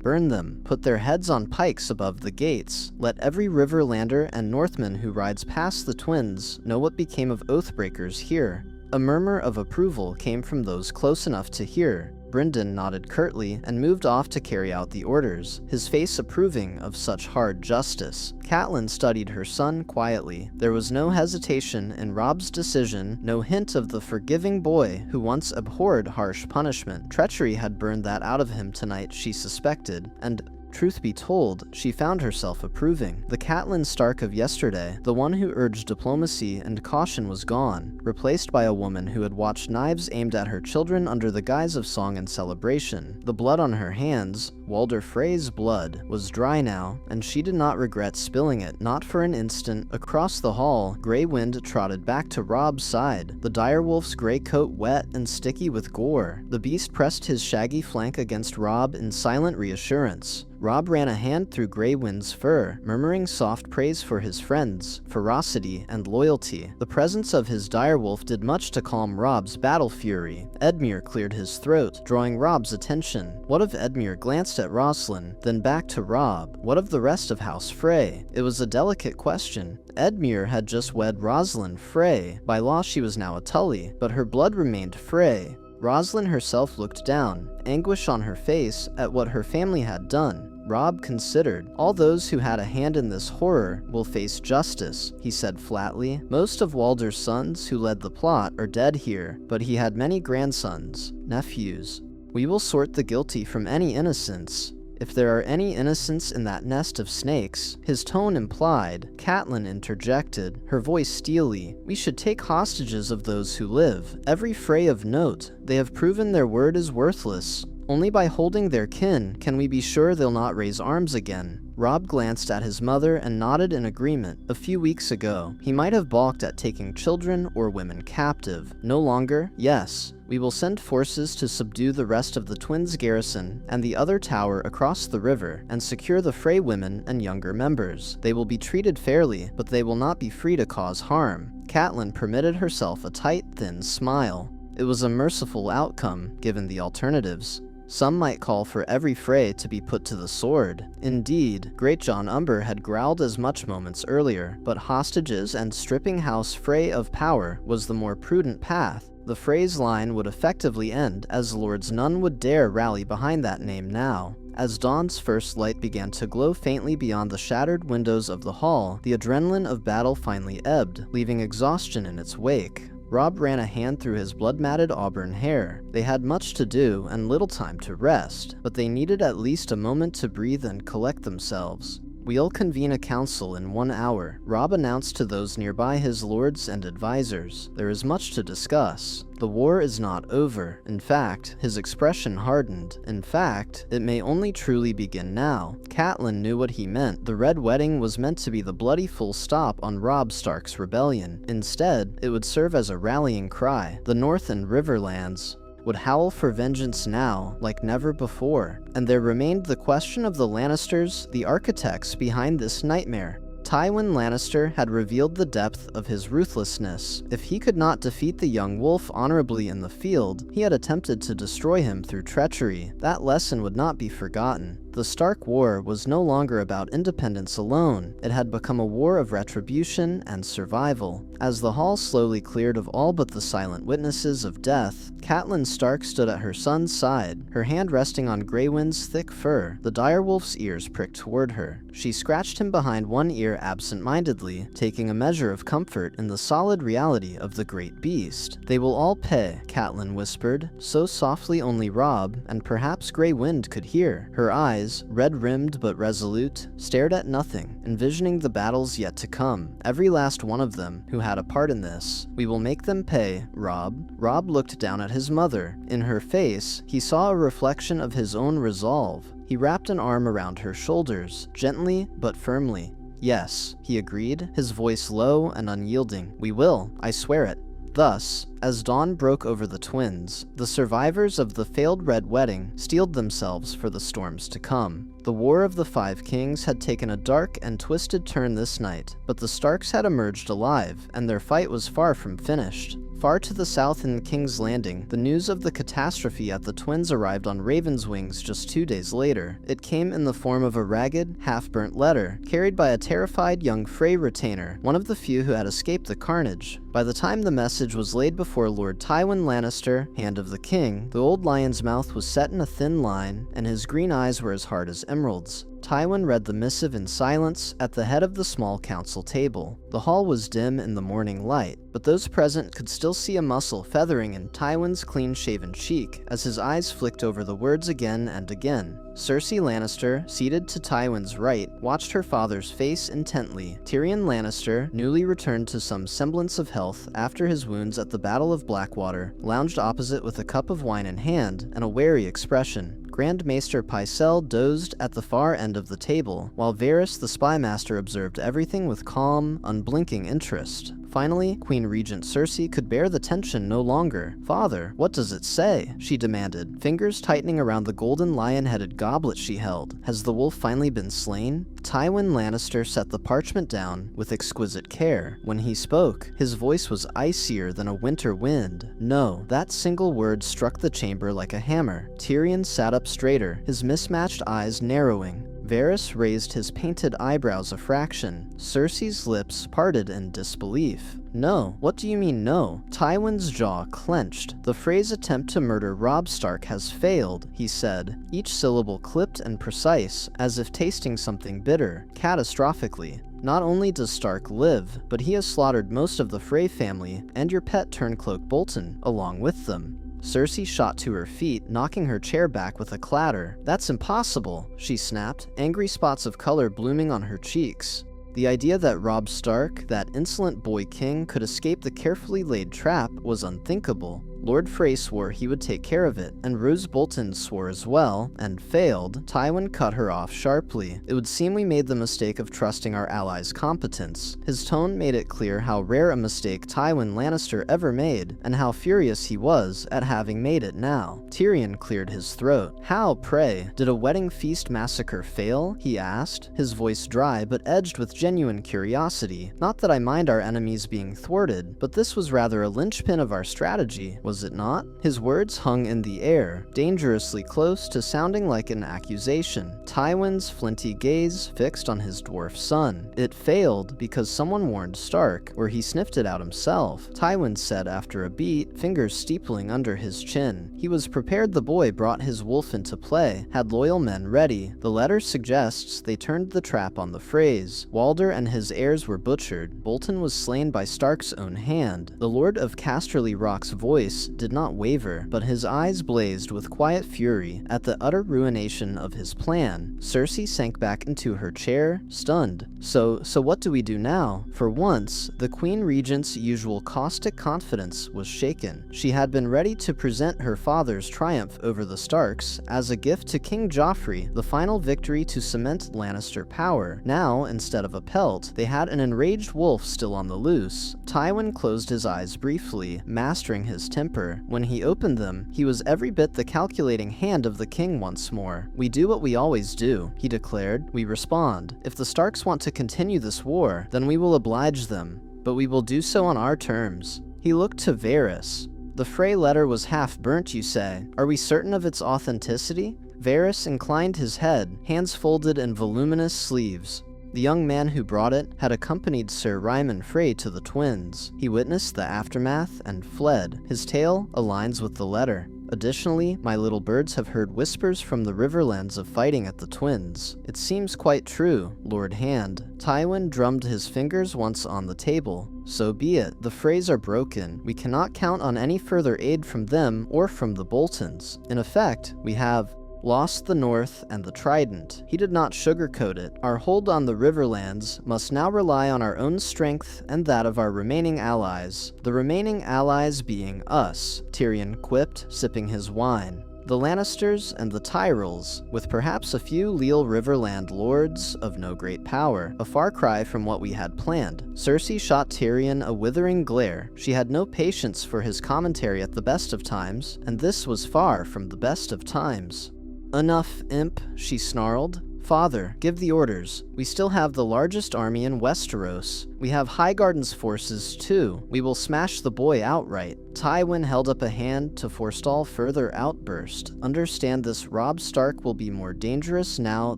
"Burn them. Put their heads on pikes above the gates. Let every Riverlander and Northman who rides past the twins know what became of Oathbreakers here." A murmur of approval came from those close enough to hear. Brynden nodded curtly and moved off to carry out the orders, his face approving of such hard justice. Catelyn studied her son quietly. There was no hesitation in Robb's decision, no hint of the forgiving boy who once abhorred harsh punishment. Treachery had burned that out of him tonight, she suspected, and truth be told, she found herself approving. The Catelyn Stark of yesterday, the one who urged diplomacy and caution, was gone, replaced by a woman who had watched knives aimed at her children under the guise of song and celebration. The blood on her hands, Walder Frey's blood, was dry now, and she did not regret spilling it, not for an instant. Across the hall, Grey Wind trotted back to Robb's side, the direwolf's gray coat wet and sticky with gore. The beast pressed his shaggy flank against Robb in silent reassurance. Robb ran a hand through Grey Wind's fur, murmuring soft praise for his friends, ferocity, and loyalty. The presence of his direwolf did much to calm Robb's battle fury. Edmure cleared his throat, drawing Robb's attention. What if Edmure glanced at Rosalind, then back to Robb? What of the rest of House Frey? It was a delicate question. Edmure had just wed Rosalind Frey. By law she was now a Tully, but her blood remained Frey. Rosalind herself looked down, anguish on her face at what her family had done. Robb considered. "All those who had a hand in this horror will face justice," he said flatly. "Most of Walder's sons who led the plot are dead here, but he had many grandsons, nephews. We will sort the guilty from any innocents. If there are any innocents in that nest of snakes," his tone implied. Catelyn interjected, her voice steely. "We should take hostages of those who live. Every Frey of note. They have proven their word is worthless. Only by holding their kin can we be sure they'll not raise arms again." Robb glanced at his mother and nodded in agreement. A few weeks ago, he might have balked at taking children or women captive. No longer, yes. "We will send forces to subdue the rest of the twins' garrison and the other tower across the river, and secure the Frey women and younger members. They will be treated fairly, but they will not be free to cause harm." Catelyn permitted herself a tight, thin smile. It was a merciful outcome, given the alternatives. Some might call for every Frey to be put to the sword. Indeed, Greatjon Umber had growled as much moments earlier, but hostages and stripping House Frey of power was the more prudent path. The Frey's line would effectively end, as lords none would dare rally behind that name now. As dawn's first light began to glow faintly beyond the shattered windows of the hall, the adrenaline of battle finally ebbed, leaving exhaustion in its wake. Robb ran a hand through his blood-matted auburn hair. They had much to do and little time to rest, but they needed at least a moment to breathe and collect themselves. "We'll convene a council in 1 hour," Robb announced to those nearby, his lords and advisors. "There is much to discuss. The war is not over." In fact, his expression hardened. In fact, it may only truly begin now. Catelyn knew what he meant. The Red Wedding was meant to be the bloody full stop on Robb Stark's rebellion. Instead, it would serve as a rallying cry. The North and Riverlands would howl for vengeance now like never before. And there remained the question of the Lannisters, the architects behind this nightmare. Tywin Lannister had revealed the depth of his ruthlessness. If he could not defeat the young wolf honorably in the field, he had attempted to destroy him through treachery. That lesson would not be forgotten. The Stark War was no longer about independence alone. It had become a war of retribution and survival. As the hall slowly cleared of all but the silent witnesses of death, Catelyn Stark stood at her son's side, her hand resting on Grey Wind's thick fur. The direwolf's ears pricked toward her. She scratched him behind one ear absent-mindedly, taking a measure of comfort in the solid reality of the great beast. "They will all pay," Catelyn whispered, so softly only Robb, and perhaps Grey Wind, could hear. Her eyes, red-rimmed but resolute, stared at nothing, envisioning the battles yet to come. Every last one of them who had a part in this. "We will make them pay, Robb." Robb looked down at his mother. In her face, he saw a reflection of his own resolve. He wrapped an arm around her shoulders, gently but firmly. "Yes," he agreed, his voice low and unyielding. "We will, I swear it." Thus, as dawn broke over the twins, the survivors of the failed Red Wedding steeled themselves for the storms to come. The War of the Five Kings had taken a dark and twisted turn this night, but the Starks had emerged alive, and their fight was far from finished. Far to the south in King's Landing, the news of the catastrophe at the twins arrived on Raven's wings just 2 days later. It came in the form of a ragged, half-burnt letter, carried by a terrified young Frey retainer, one of the few who had escaped the carnage. By the time the message was laid before Lord Tywin Lannister, Hand of the King, the old lion's mouth was set in a thin line, and his green eyes were as hard as emeralds. Tywin read the missive in silence at the head of the small council table. The hall was dim in the morning light, but those present could still see a muscle feathering in Tywin's clean-shaven cheek as his eyes flicked over the words again and again. Cersei Lannister, seated to Tywin's right, watched her father's face intently. Tyrion Lannister, newly returned to some semblance of health after his wounds at the Battle of Blackwater, lounged opposite with a cup of wine in hand and a wary expression. Grand Maester Pycelle dozed at the far end of the table, while Varys the Spymaster observed everything with calm, unblinking interest. Finally, Queen Regent Cersei could bear the tension no longer. "Father, what does it say?" she demanded, fingers tightening around the golden lion-headed goblet she held. "Has the wolf finally been slain?" Tywin Lannister set the parchment down with exquisite care. When he spoke, his voice was icier than a winter wind. No, that single word struck the chamber like a hammer. Tyrion sat up straighter, his mismatched eyes narrowing. Varys raised his painted eyebrows a fraction. Cersei's lips parted in disbelief. "No. What do you mean, no?" Tywin's jaw clenched. "The Frey's attempt to murder Robb Stark has failed," he said, each syllable clipped and precise, as if tasting something bitter, catastrophically. "Not only does Stark live, but he has slaughtered most of the Frey family and your pet Turncloak Bolton, along with them." Cersei shot to her feet, knocking her chair back with a clatter. "That's impossible," she snapped, angry spots of color blooming on her cheeks. The idea that Robb Stark, that insolent boy king, could escape the carefully laid trap was unthinkable. Lord Frey swore he would take care of it, and Roose Bolton swore as well, and failed. Tywin cut her off sharply. "It would seem we made the mistake of trusting our allies' competence." His tone made it clear how rare a mistake Tywin Lannister ever made, and how furious he was at having made it now. Tyrion cleared his throat. "How, pray? Did a wedding feast massacre fail?" he asked, his voice dry but edged with genuine curiosity. "Not that I mind our enemies being thwarted, but this was rather a linchpin of our strategy. was it not? His words hung in the air, dangerously close to sounding like an accusation. Tywin's flinty gaze fixed on his dwarf son. It failed because someone warned Stark, or he sniffed it out himself, Tywin said after a beat, fingers steepling under his chin. He was prepared. The boy brought his wolf into play, had loyal men ready. The letter suggests they turned the trap on the Freys. Walder and his heirs were butchered. Bolton was slain by Stark's own hand. The Lord of Casterly Rock's voice did not waver, but his eyes blazed with quiet fury at the utter ruination of his plan. Cersei sank back into her chair, stunned. So what do we do now? For once, the Queen Regent's usual caustic confidence was shaken. She had been ready to present her father's triumph over the Starks as a gift to King Joffrey, the final victory to cement Lannister power. Now, instead of a pelt, they had an enraged wolf still on the loose. Tywin closed his eyes briefly, mastering his temper. When he opened them, he was every bit the calculating hand of the king once more. "We do what we always do," he declared. "We respond. If the Starks want to continue this war, then we will oblige them, but we will do so on our terms." He looked to Varys. "The Frey letter was half burnt, you say. Are we certain of its authenticity?" Varys inclined his head, hands folded in voluminous sleeves. The young man who brought it had accompanied Sir Ryman Frey to the twins. He witnessed the aftermath and fled. His tale aligns with the letter. Additionally, my little birds have heard whispers from the Riverlands of fighting at the twins. It seems quite true, Lord Hand. Tywin drummed his fingers once on the table. So be it. The Freys are broken. We cannot count on any further aid from them or from the Boltons. In effect, we have lost the North and the Trident. He did not sugarcoat it. Our hold on the Riverlands must now rely on our own strength and that of our remaining allies. The remaining allies being us, Tyrion quipped, sipping his wine. The Lannisters and the Tyrells, with perhaps a few leal Riverland lords of no great power, a far cry from what we had planned. Cersei shot Tyrion a withering glare. She had no patience for his commentary at the best of times, and this was far from the best of times. "Enough, imp," she snarled. "Father, give the orders. We still have the largest army in Westeros. We have Highgarden's forces, too. We will smash the boy outright." Tywin held up a hand to forestall further outburst. "Understand this, Robb Stark will be more dangerous now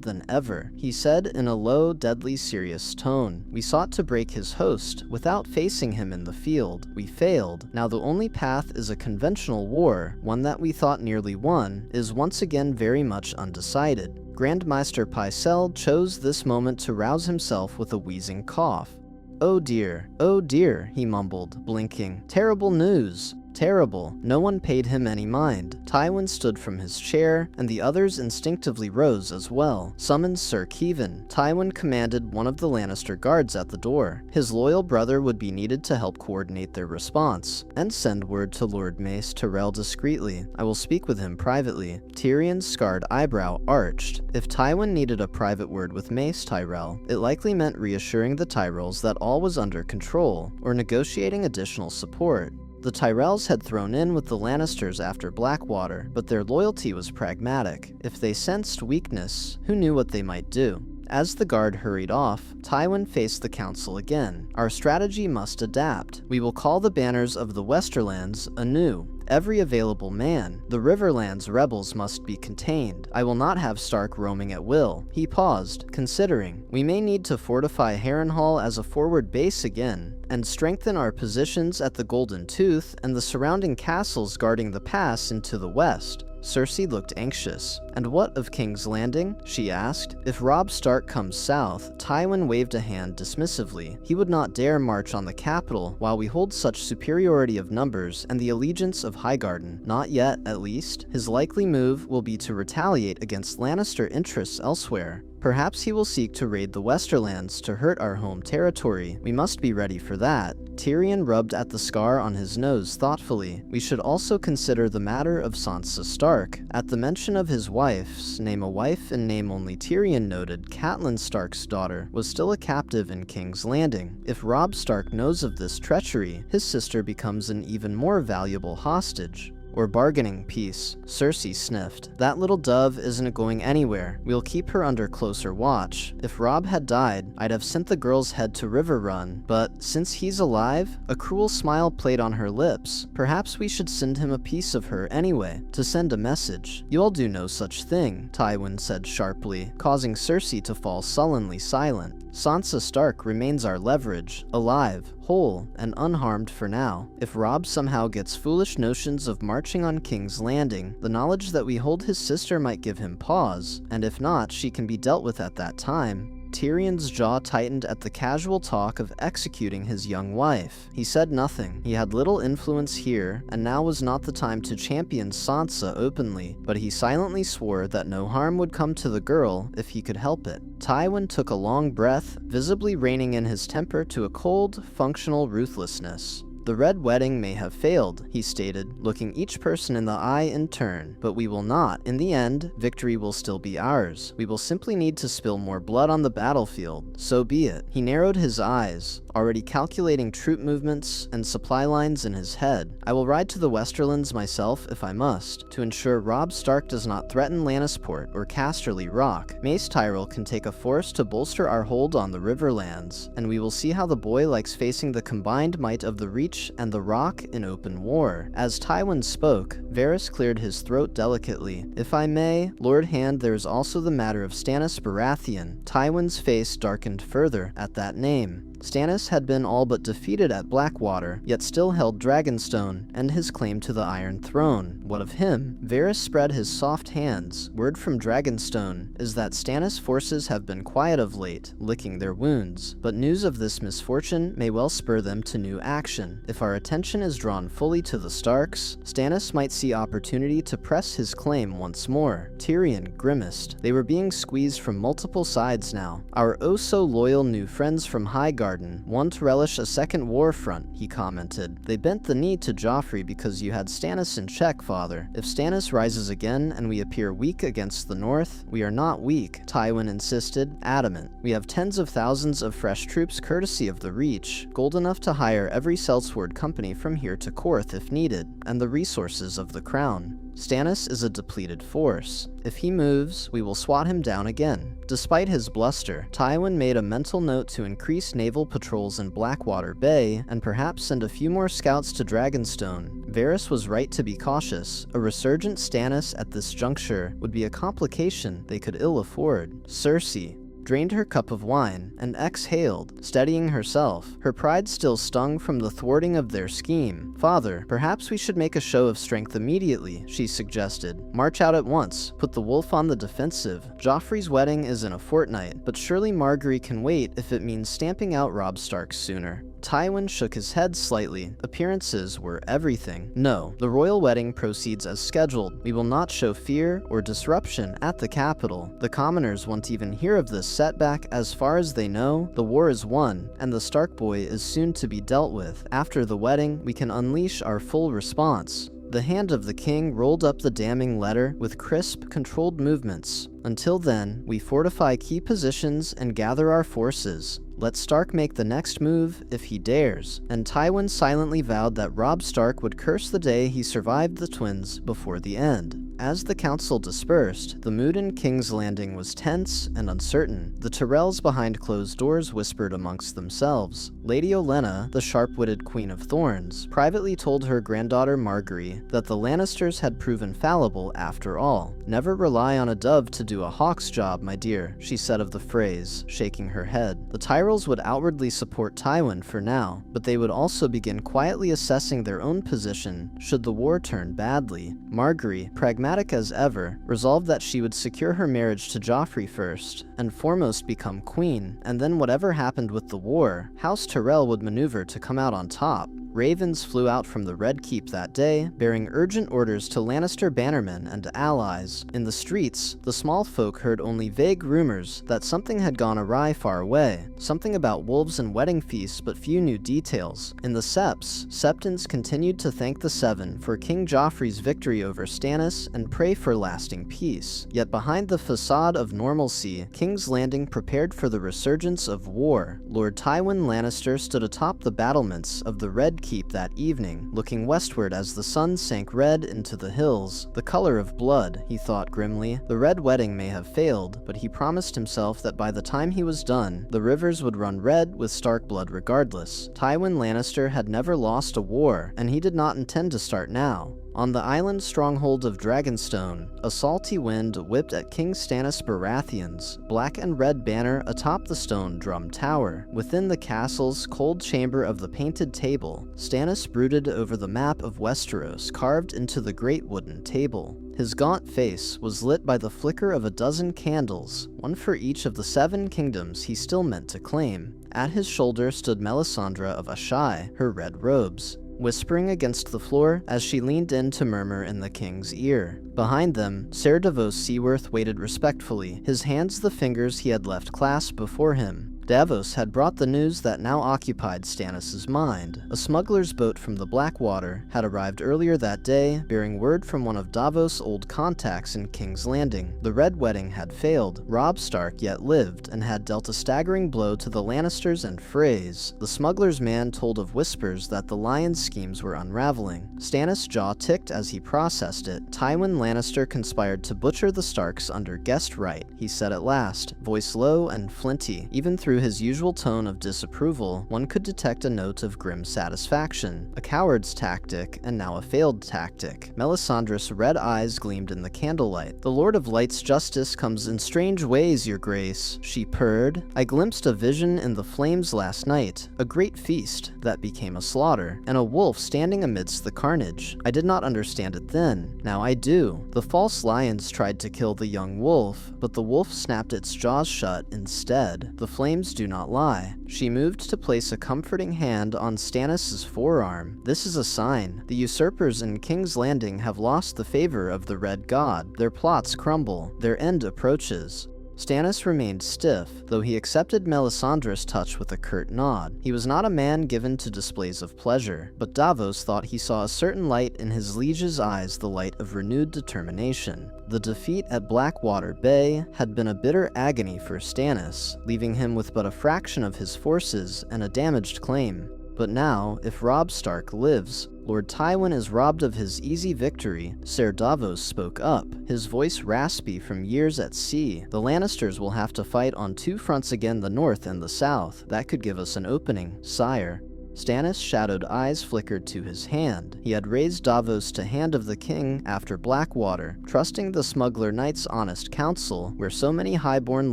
than ever," he said in a low, deadly serious tone. "We sought to break his host without facing him in the field. We failed. Now the only path is a conventional war, one that we thought nearly won, is once again very much undecided." Grandmaster Pycelle chose this moment to rouse himself with a wheezing cough. Oh dear, he mumbled, blinking. "Terrible news. Terrible." No one paid him any mind. Tywin stood from his chair, and the others instinctively rose as well. Summoned Sir Keevan. Tywin commanded one of the Lannister guards at the door. His loyal brother would be needed to help coordinate their response, and send word to Lord Mace Tyrell discreetly. "I will speak with him privately." Tyrion's scarred eyebrow arched. If Tywin needed a private word with Mace Tyrell, it likely meant reassuring the Tyrells that all was under control, or negotiating additional support. The Tyrells had thrown in with the Lannisters after Blackwater, but their loyalty was pragmatic. If they sensed weakness, who knew what they might do? As the guard hurried off, Tywin faced the council again. "Our strategy must adapt. We will call the banners of the Westerlands anew. Every available man. The Riverlands rebels must be contained. I will not have Stark roaming at will." He paused, considering. "We may need to fortify Harrenhal as a forward base again, and strengthen our positions at the Golden Tooth and the surrounding castles guarding the pass into the west." Cersei looked anxious. "And what of King's Landing?" she asked. "If Robb Stark comes south," Tywin waved a hand dismissively. "He would not dare march on the capital while we hold such superiority of numbers and the allegiance of Highgarden. Not yet, at least. His likely move will be to retaliate against Lannister interests elsewhere. Perhaps he will seek to raid the Westerlands to hurt our home territory. We must be ready for that." Tyrion rubbed at the scar on his nose thoughtfully. "We should also consider the matter of Sansa Stark." At the mention of his wife's name, a wife in name only Tyrion noted Catelyn Stark's daughter was still a captive in King's Landing. If Robb Stark knows of this treachery, his sister becomes an even more valuable hostage. or bargaining peace, Cersei sniffed. That little dove isn't going anywhere. We'll keep her under closer watch. If Robb had died, I'd have sent the girl's head to River Run, but since he's alive, a cruel smile played on her lips. Perhaps we should send him a piece of her anyway, to send a message. You'll do no such thing, Tywin said sharply, causing Cersei to fall sullenly silent. Sansa Stark remains our leverage, alive, whole, and unharmed for now. If Robb somehow gets foolish notions of marching on King's Landing, the knowledge that we hold his sister might give him pause, and if not, she can be dealt with at that time. Tyrion's jaw tightened at the casual talk of executing his young wife. He said nothing. He had little influence here, and now was not the time to champion Sansa openly, but he silently swore that no harm would come to the girl if he could help it. Tywin took a long breath, visibly reining in his temper to a cold, functional ruthlessness. The Red Wedding may have failed, he stated, looking each person in the eye in turn, but we will not. In the end, victory will still be ours. We will simply need to spill more blood on the battlefield. So be it. He narrowed his eyes, already calculating troop movements and supply lines in his head. I will ride to the Westerlands myself if I must, to ensure Robb Stark does not threaten Lannisport or Casterly Rock. Mace Tyrell can take a force to bolster our hold on the Riverlands, and we will see how the boy likes facing the combined might of the Reach and the Rock in open war. As Tywin spoke, Varys cleared his throat delicately. If I may, Lord Hand, there is also the matter of Stannis Baratheon. Tywin's face darkened further at that name. Stannis had been all but defeated at Blackwater, yet still held Dragonstone and his claim to the Iron Throne. What of him? Varys spread his soft hands. Word from Dragonstone is that Stannis' forces have been quiet of late, licking their wounds, but news of this misfortune may well spur them to new action. If our attention is drawn fully to the Starks, Stannis might see opportunity to press his claim once more. Tyrion grimaced. They were being squeezed from multiple sides now. Our oh-so-loyal new friends from Highgarden want to relish a second war front, he commented. They bent the knee to Joffrey because you had Stannis in check, father. If Stannis rises again and we appear weak against the north, we are not weak, Tywin insisted, adamant. We have tens of thousands of fresh troops courtesy of the Reach, gold enough to hire every sellsword company from here to Korth if needed, and the resources of the crown. Stannis is a depleted force. If he moves, we will swat him down again. Despite his bluster, Tywin made a mental note to increase naval patrols in Blackwater Bay and perhaps send a few more scouts to Dragonstone. Varys was right to be cautious. A resurgent Stannis at this juncture would be a complication they could ill afford. Cersei drained her cup of wine, and exhaled, steadying herself. Her pride still stung from the thwarting of their scheme. Father, perhaps we should make a show of strength immediately, she suggested. March out at once, put the wolf on the defensive. Joffrey's wedding is in a fortnight, but surely Margaery can wait if it means stamping out Robb Stark sooner. Tywin shook his head slightly. Appearances were everything. No, the royal wedding proceeds as scheduled. We will not show fear or disruption at the capital. The commoners won't even hear of this setback. As far as they know, the war is won, and the Stark boy is soon to be dealt with. After the wedding, we can unleash our full response. The hand of the king rolled up the damning letter with crisp, controlled movements. Until then, we fortify key positions and gather our forces. Let Stark make the next move if he dares. And Tywin silently vowed that Robb Stark would curse the day he survived the twins before the end. As the council dispersed, the mood in King's Landing was tense and uncertain. The Tyrells behind closed doors whispered amongst themselves. Lady Olenna, the sharp-witted Queen of Thorns, privately told her granddaughter Margaery that the Lannisters had proven fallible after all. Never rely on a dove to do a hawk's job, my dear, she said of the Freys, shaking her head. The Tyrells would outwardly support Tywin for now, but they would also begin quietly assessing their own position should the war turn badly. Margaery, pragmatic as ever, resolved that she would secure her marriage to Joffrey first, and foremost become queen, and then whatever happened with the war, House Tyrell would maneuver to come out on top. Ravens flew out from the Red Keep that day, bearing urgent orders to Lannister bannermen and allies. In the streets, the small folk heard only vague rumors that something had gone awry far away, something about wolves and wedding feasts, but few new details. In the Septs, Septons continued to thank the Seven for King Joffrey's victory over Stannis and pray for lasting peace. Yet behind the facade of normalcy, King's Landing prepared for the resurgence of war. Lord Tywin Lannister stood atop the battlements of the Red keep that evening, looking westward as the sun sank red into the hills. The color of blood, he thought grimly. The red wedding may have failed, but he promised himself that by the time he was done, the rivers would run red with Stark blood regardless. Tywin Lannister had never lost a war, and he did not intend to start now. On the island stronghold of Dragonstone, a salty wind whipped at King Stannis Baratheon's black and red banner atop the stone drum tower. Within the castle's cold chamber of the painted table, Stannis brooded over the map of Westeros carved into the great wooden table. His gaunt face was lit by the flicker of a dozen candles, one for each of the 7 kingdoms he still meant to claim. At his shoulder stood Melisandre of Ashai, her red robes, whispering against the floor as she leaned in to murmur in the king's ear. Behind them, Ser Davos Seaworth waited respectfully, his hands the fingers he had left clasped before him. Davos had brought the news that now occupied Stannis' mind. A smuggler's boat from the Blackwater had arrived earlier that day, bearing word from one of Davos' old contacts in King's Landing. The Red Wedding had failed. Robb Stark yet lived, and had dealt a staggering blow to the Lannisters and Freys. The smuggler's man told of whispers that the Lion's schemes were unraveling. Stannis' jaw ticked as he processed it. Tywin Lannister conspired to butcher the Starks under guest right, he said at last, voice low and flinty. Even through his usual tone of disapproval, one could detect a note of grim satisfaction. A coward's tactic, and now a failed tactic. Melisandre's red eyes gleamed in the candlelight. "The Lord of Light's justice comes in strange ways, your grace," she purred. "I glimpsed a vision in the flames last night, a great feast that became a slaughter, and a wolf standing amidst the carnage. I did not understand it then. Now I do. The false lions tried to kill the young wolf, but the wolf snapped its jaws shut instead. The flames do not lie." She moved to place a comforting hand on Stannis' forearm. "This is a sign. The usurpers in King's Landing have lost the favor of the Red God. Their plots crumble. Their end approaches." Stannis remained stiff, though he accepted Melisandre's touch with a curt nod. He was not a man given to displays of pleasure, but Davos thought he saw a certain light in his liege's eyes, the light of renewed determination. The defeat at Blackwater Bay had been a bitter agony for Stannis, leaving him with but a fraction of his forces and a damaged claim. But now, if Robb Stark lives, Lord Tywin is robbed of his easy victory. Ser Davos spoke up, his voice raspy from years at sea. "The Lannisters will have to fight on 2 fronts again, the north and the south. That could give us an opening, sire." Stannis' shadowed eyes flickered to his hand. He had raised Davos to Hand of the King after Blackwater, trusting the smuggler knight's honest counsel, where so many highborn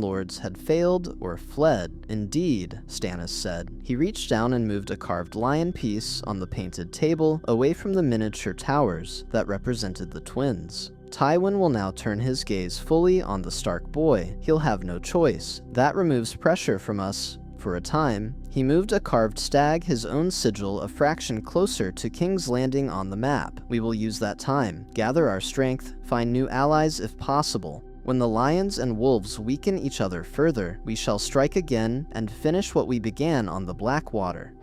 lords had failed or fled. "Indeed," Stannis said. He reached down and moved a carved lion piece on the painted table, away from the miniature towers that represented the twins. "Tywin will now turn his gaze fully on the Stark boy. He'll have no choice. That removes pressure from us. For a time." He moved a carved stag, his own sigil, a fraction closer to King's Landing on the map. "We will use that time, gather our strength, find new allies if possible. When the lions and wolves weaken each other further, we shall strike again and finish what we began on the Blackwater."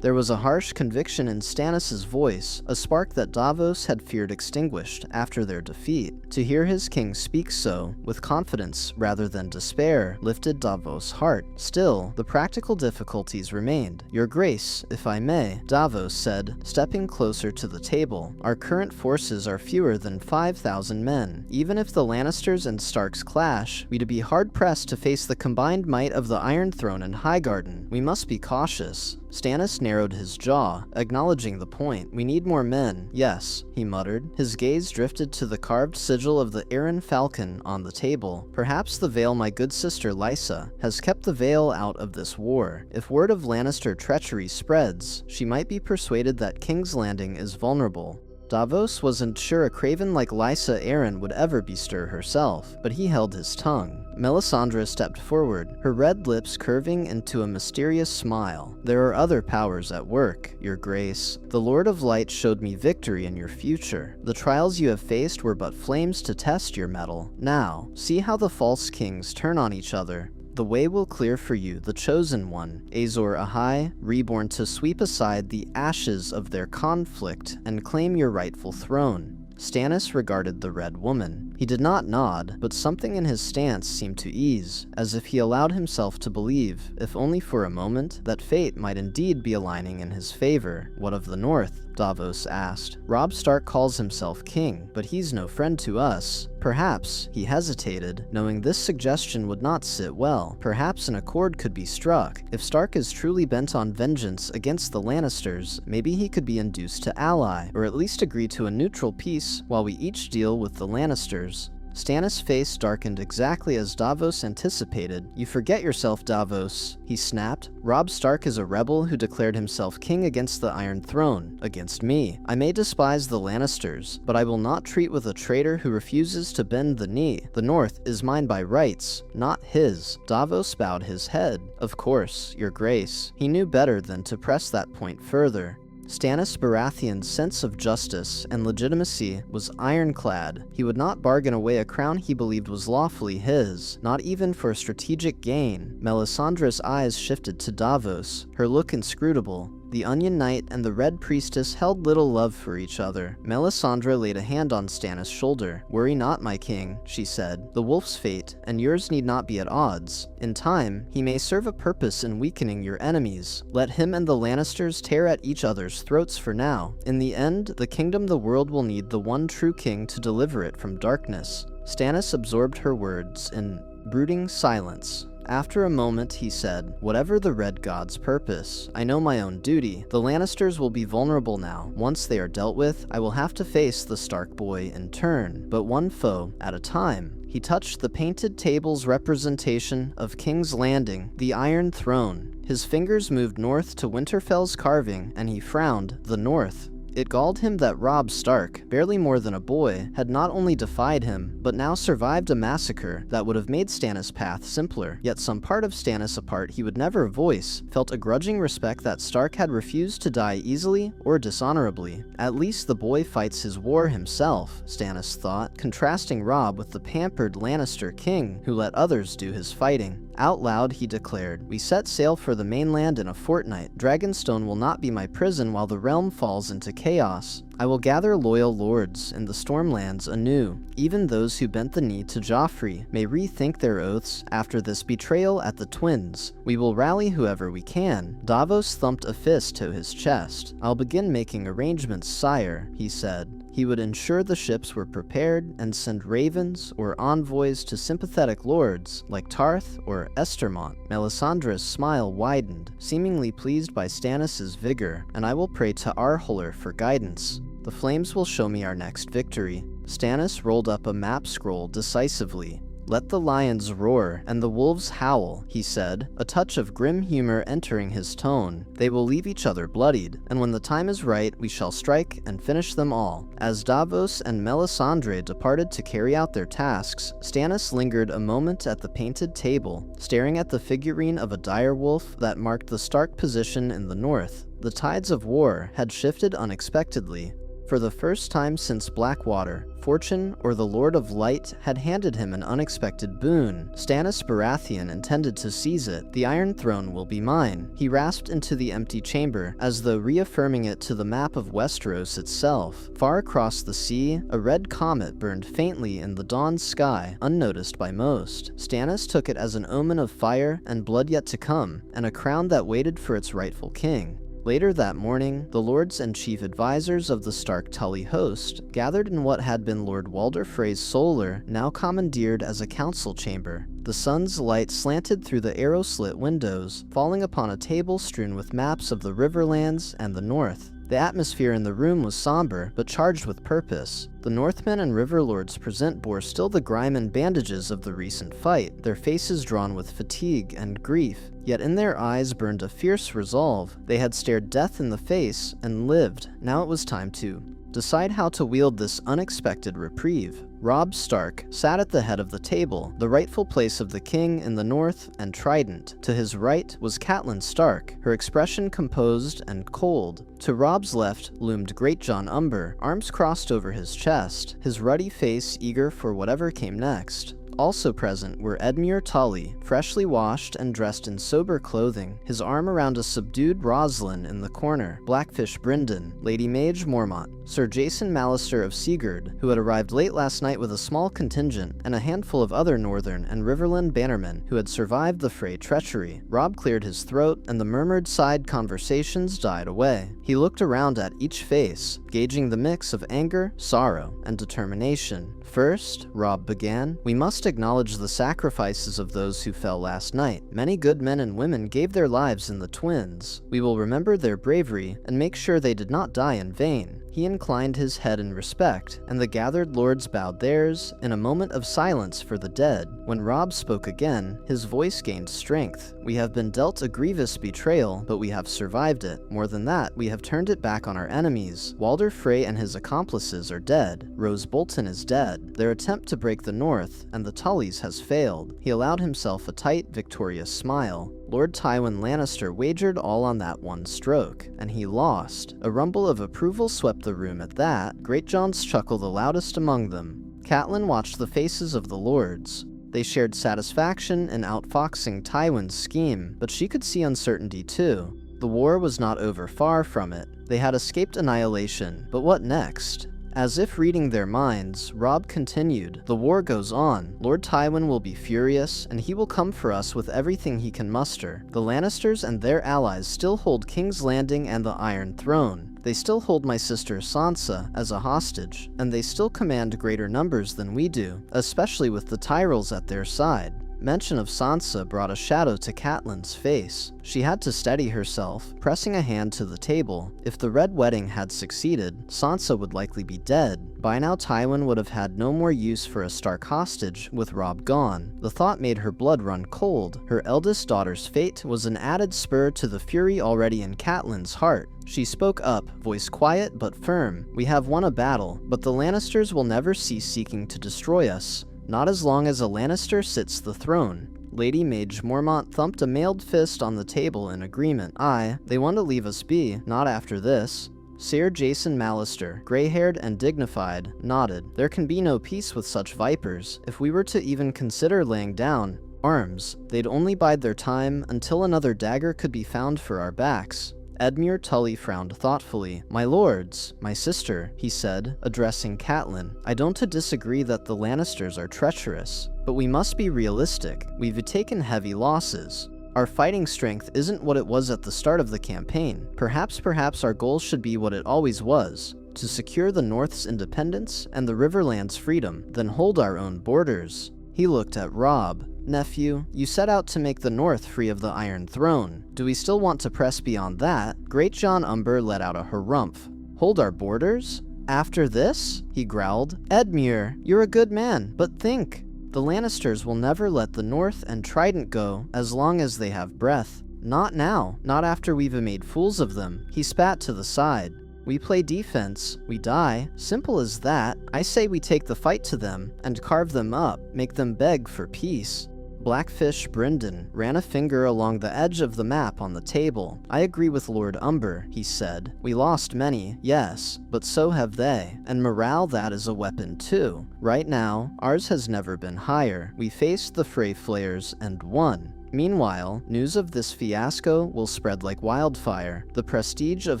There was a harsh conviction in Stannis' voice, a spark that Davos had feared extinguished after their defeat. To hear his king speak so, with confidence rather than despair, lifted Davos' heart. Still, the practical difficulties remained. "Your Grace, if I may," Davos said, stepping closer to the table. "Our current forces are fewer than 5,000 men. Even if the Lannisters and Starks clash, we'd be hard-pressed to face the combined might of the Iron Throne and Highgarden. We must be cautious." Stannis narrowed his jaw, acknowledging the point. "We need more men, yes," he muttered. His gaze drifted to the carved sigil of the Aran Falcon on the table. "Perhaps the Vale, my good sister Lysa, has kept the Vale out of this war. If word of Lannister treachery spreads, she might be persuaded that King's Landing is vulnerable." Davos wasn't sure a craven like Lysa Arryn would ever bestir herself, but he held his tongue. Melisandre stepped forward, her red lips curving into a mysterious smile. "There are other powers at work, your grace. The Lord of Light showed me victory in your future. The trials you have faced were but flames to test your mettle. Now, see how the false kings turn on each other. The way will clear for you, the chosen one, Azor Ahai, reborn to sweep aside the ashes of their conflict and claim your rightful throne." Stannis regarded the Red Woman. He did not nod, but something in his stance seemed to ease, as if he allowed himself to believe, if only for a moment, that fate might indeed be aligning in his favor. What of the North? Davos asked. Robb Stark calls himself king, but he's no friend to us. Perhaps, he hesitated, knowing this suggestion would not sit well. Perhaps an accord could be struck. If Stark is truly bent on vengeance against the Lannisters, maybe he could be induced to ally, or at least agree to a neutral peace while we each deal with the Lannisters. Stannis' face darkened exactly as Davos anticipated. You forget yourself, Davos, he snapped. Robb Stark is a rebel who declared himself king against the Iron Throne, against me. I may despise the Lannisters, but I will not treat with a traitor who refuses to bend the knee. The North is mine by rights, not his. Davos bowed his head. Of course, your grace. He knew better than to press that point further. Stannis Baratheon's sense of justice and legitimacy was ironclad. He would not bargain away a crown he believed was lawfully his, not even for strategic gain. Melisandre's eyes shifted to Davos, her look inscrutable. The Onion Knight and the Red Priestess held little love for each other. Melisandre laid a hand on Stannis' shoulder. Worry not, my king, she said. The wolf's fate, and yours need not be at odds. In time, he may serve a purpose in weakening your enemies. Let him and the Lannisters tear at each other's throats for now. In the end, the kingdom the world will need the one true king to deliver it from darkness. Stannis absorbed her words in brooding silence. After a moment, he said, whatever the Red God's purpose, I know my own duty. The Lannisters will be vulnerable now. Once they are dealt with, I will have to face the Stark boy in turn, but one foe at a time. He touched the painted table's representation of King's Landing, the Iron Throne. His fingers moved north to Winterfell's carving, and he frowned. The North. It galled him that Robb Stark, barely more than a boy, had not only defied him, but now survived a massacre that would have made Stannis' path simpler. Yet some part of Stannis, a part he would never voice, felt a grudging respect that Stark had refused to die easily or dishonorably. At least the boy fights his war himself, Stannis thought, contrasting Robb with the pampered Lannister king who let others do his fighting. Out loud, he declared, we set sail for the mainland in a fortnight. Dragonstone will not be my prison while the realm falls into chaos. I will gather loyal lords in the Stormlands anew. Even those who bent the knee to Joffrey may rethink their oaths after this betrayal at the Twins. We will rally whoever we can. Davos thumped a fist to his chest. I'll begin making arrangements, sire, he said. He would ensure the ships were prepared and send ravens or envoys to sympathetic lords like Tarth or Estermont. Melisandre's smile widened, seemingly pleased by Stannis' vigor, and I will pray to Arholler for guidance. The flames will show me our next victory. Stannis rolled up a map scroll decisively. Let the lions roar and the wolves howl, he said, a touch of grim humor entering his tone. They will leave each other bloodied, and when the time is right, we shall strike and finish them all. As Davos and Melisandre departed to carry out their tasks, Stannis lingered a moment at the painted table, staring at the figurine of a direwolf that marked the Stark position in the north. The tides of war had shifted unexpectedly. For the first time since Blackwater, Fortune, or the Lord of Light, had handed him an unexpected boon. Stannis Baratheon intended to seize it. The Iron Throne will be mine. He rasped into the empty chamber, as though reaffirming it to the map of Westeros itself. Far across the sea, a red comet burned faintly in the dawn sky, unnoticed by most. Stannis took it as an omen of fire and blood yet to come, and a crown that waited for its rightful king. Later that morning, the lords and chief advisors of the Stark Tully host gathered in what had been Lord Walder Frey's solar, now commandeered as a council chamber. The sun's light slanted through the arrow-slit windows, falling upon a table strewn with maps of the Riverlands and the North. The atmosphere in the room was somber, but charged with purpose. The Northmen and Riverlords present bore still the grime and bandages of the recent fight, their faces drawn with fatigue and grief. Yet in their eyes burned a fierce resolve. They had stared death in the face and lived. Now it was time to decide how to wield this unexpected reprieve. Robb Stark sat at the head of the table, the rightful place of the king in the north and trident. To his right was Catelyn Stark, her expression composed and cold. To Robb's left loomed Greatjon Umber, arms crossed over his chest, his ruddy face eager for whatever came next. Also present were Edmure Tully, freshly washed and dressed in sober clothing, his arm around a subdued Rosalind in the corner, Blackfish Brynden, Lady Mage Mormont, Sir Jason Mallister of Sigurd, who had arrived late last night with a small contingent, and a handful of other Northern and Riverland bannermen who had survived the Frey treachery. Robb cleared his throat, and the murmured side conversations died away. He looked around at each face, gauging the mix of anger, sorrow, and determination. First, Robb began, we must acknowledge the sacrifices of those who fell last night. Many good men and women gave their lives in the Twins. We will remember their bravery and make sure they did not die in vain. He inclined his head in respect, and the gathered lords bowed theirs in a moment of silence for the dead. When Robb spoke again, his voice gained strength. We have been dealt a grievous betrayal, but we have survived it. More than that, we have turned it back on our enemies. Walder Frey and his accomplices are dead. Roose Bolton is dead. Their attempt to break the North and the Tullys has failed. He allowed himself a tight, victorious smile. Lord Tywin Lannister wagered all on that one stroke, and he lost. A rumble of approval swept the room at that, Greatjon's chuckle the loudest among them. Catelyn watched the faces of the lords. They shared satisfaction in outfoxing Tywin's scheme, but she could see uncertainty too. The war was not over, far from it. They had escaped annihilation, but what next? As if reading their minds, Robb continued, the war goes on. Lord Tywin will be furious, and he will come for us with everything he can muster. The Lannisters and their allies still hold King's Landing and the Iron Throne. They still hold my sister Sansa as a hostage, and they still command greater numbers than we do, especially with the Tyrells at their side. Mention of Sansa brought a shadow to Catelyn's face. She had to steady herself, pressing a hand to the table. If the Red Wedding had succeeded, Sansa would likely be dead. By now Tywin would have had no more use for a Stark hostage, with Robb gone. The thought made her blood run cold. Her eldest daughter's fate was an added spur to the fury already in Catelyn's heart. She spoke up, voice quiet but firm. We have won a battle, but the Lannisters will never cease seeking to destroy us. Not as long as a Lannister sits the throne. Lady Mage Mormont thumped a mailed fist on the table in agreement. Aye, they want to leave us be, not after this. Sir Jason Mallister, gray-haired and dignified, nodded. There can be no peace with such vipers. If we were to even consider laying down arms, they'd only bide their time until another dagger could be found for our backs. Edmure Tully frowned thoughtfully. My lords, my sister, he said, addressing Catelyn. I don't disagree that the Lannisters are treacherous, but we must be realistic. We've taken heavy losses. Our fighting strength isn't what it was at the start of the campaign. Perhaps our goal should be what it always was, to secure the North's independence and the Riverland's freedom, then hold our own borders. He looked at Robb. Nephew, you set out to make the North free of the Iron Throne. Do we still want to press beyond that? Greatjon Umber let out a harumph. Hold our borders? After this? He growled. Edmure, you're a good man, but think. The Lannisters will never let the North and Trident go as long as they have breath. Not now, not after we've made fools of them. He spat to the side. We play defense, we die, simple as that. I say we take the fight to them and carve them up, make them beg for peace. Blackfish Brynden ran a finger along the edge of the map on the table. I agree with Lord Umber, he said. We lost many, yes, but so have they. And morale, that is a weapon too. Right now, ours has never been higher. We faced the Frey Flayers and won. Meanwhile, news of this fiasco will spread like wildfire. The prestige of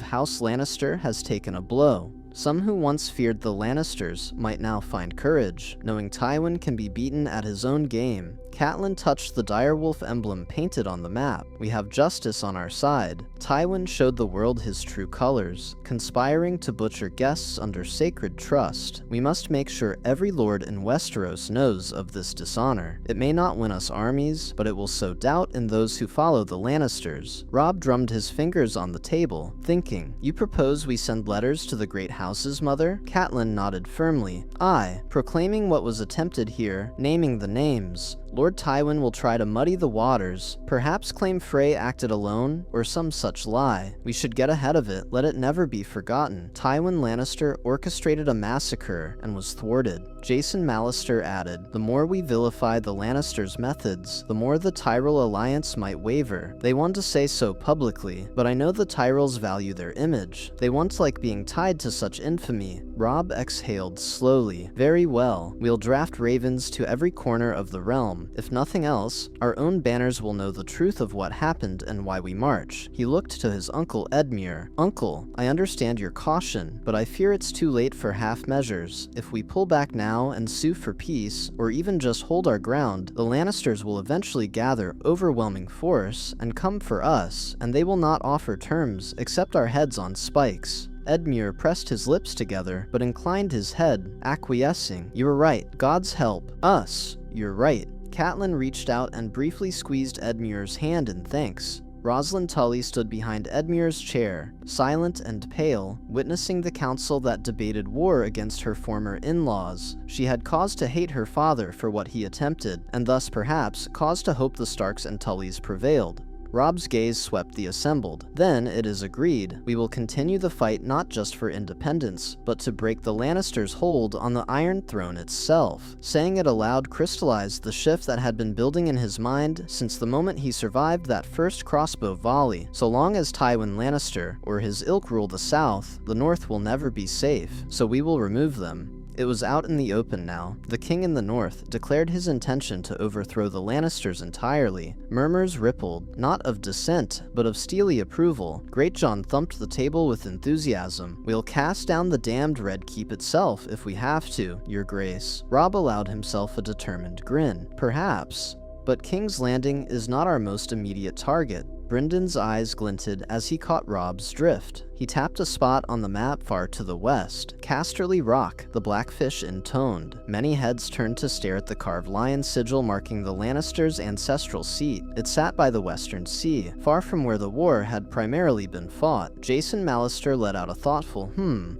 House Lannister has taken a blow. Some who once feared the Lannisters might now find courage, knowing Tywin can be beaten at his own game. Catelyn touched the direwolf emblem painted on the map. We have justice on our side. Tywin showed the world his true colors, conspiring to butcher guests under sacred trust. We must make sure every lord in Westeros knows of this dishonor. It may not win us armies, but it will sow doubt in those who follow the Lannisters. Robb drummed his fingers on the table, thinking. You propose we send letters to the great houses, mother? Catelyn nodded firmly. Aye, proclaiming what was attempted here, naming the names. Lord Tywin will try to muddy the waters, perhaps claim Frey acted alone, or some such lie. We should get ahead of it, let it never be forgotten. Tywin Lannister orchestrated a massacre and was thwarted. Jason Mallister added, the more we vilify the Lannisters' methods, the more the Tyrell alliance might waver. They want to say so publicly, but I know the Tyrells value their image. They won't like being tied to such infamy. Robb exhaled slowly. Very well. We'll draft ravens to every corner of the realm. If nothing else, our own banners will know the truth of what happened and why we march. He looked to his uncle Edmure. Uncle, I understand your caution, but I fear it's too late for half measures. If we pull back now and sue for peace, or even just hold our ground, the Lannisters will eventually gather overwhelming force and come for us, and they will not offer terms except our heads on spikes. Edmure pressed his lips together, but inclined his head, acquiescing. You're right. God's help. Us. You're right. Catelyn reached out and briefly squeezed Edmure's hand in thanks. Rosalind Tully stood behind Edmure's chair, silent and pale, witnessing the council that debated war against her former in-laws. She had cause to hate her father for what he attempted, and thus perhaps cause to hope the Starks and Tullys prevailed. Robb's gaze swept the assembled. Then, it is agreed, we will continue the fight not just for independence, but to break the Lannisters' hold on the Iron Throne itself. Saying it aloud crystallized the shift that had been building in his mind since the moment he survived that first crossbow volley. So long as Tywin Lannister, or his ilk rule the South, the North will never be safe, so we will remove them. It was out in the open now. The king in the north declared his intention to overthrow the Lannisters entirely. Murmurs rippled, not of dissent, but of steely approval. Greatjon thumped the table with enthusiasm. We'll cast down the damned Red Keep itself if we have to, your grace. Robb allowed himself a determined grin. Perhaps. But King's Landing is not our most immediate target. Bryndon's eyes glinted as he caught Robb's drift. He tapped a spot on the map far to the west. Casterly Rock, the Blackfish intoned. Many heads turned to stare at the carved lion sigil marking the Lannisters' ancestral seat. It sat by the western sea, far from where the war had primarily been fought. Jason Mallister let out a thoughtful